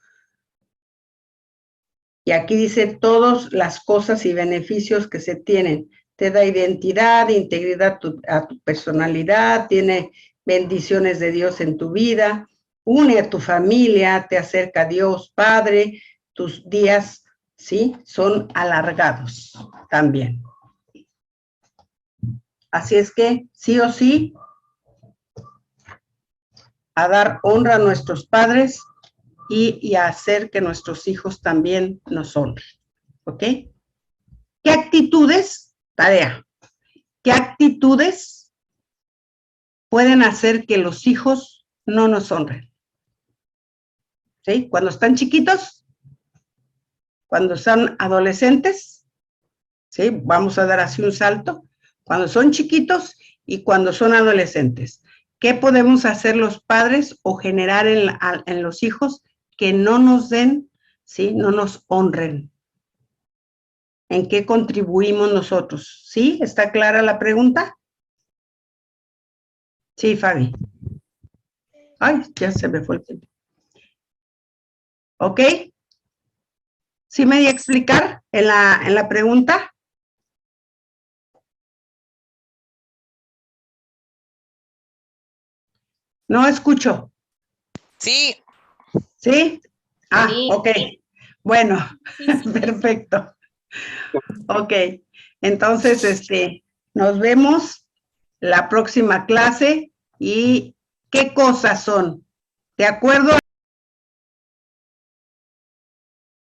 Y aquí dice todas las cosas y beneficios que se tienen. Te da identidad, integridad a tu personalidad, tiene bendiciones de Dios en tu vida, une a tu familia, te acerca a Dios Padre, tus días, ¿sí? Son alargados también. Así es que, sí o sí, a dar honra a nuestros padres y a hacer que nuestros hijos también nos honren. ¿Ok? ¿Qué actitudes, tarea, qué actitudes pueden hacer que los hijos no nos honren? ¿Sí? Cuando están chiquitos, cuando son adolescentes, ¿sí? Vamos a dar así un salto. Cuando son chiquitos y cuando son adolescentes. ¿Qué podemos hacer los padres o generar en los hijos que no nos den, ¿sí? No nos honren? ¿En qué contribuimos nosotros? ¿Sí? ¿Está clara la pregunta? Sí, Fabi. Ay, ya se me fue el tiempo. ¿Ok? ¿Sí me di a explicar en la pregunta? No escucho. Sí. ¿Sí? Ah, Sí. ok. Bueno, perfecto. Ok, entonces, nos vemos la próxima clase. ¿Y qué cosas son? De acuerdo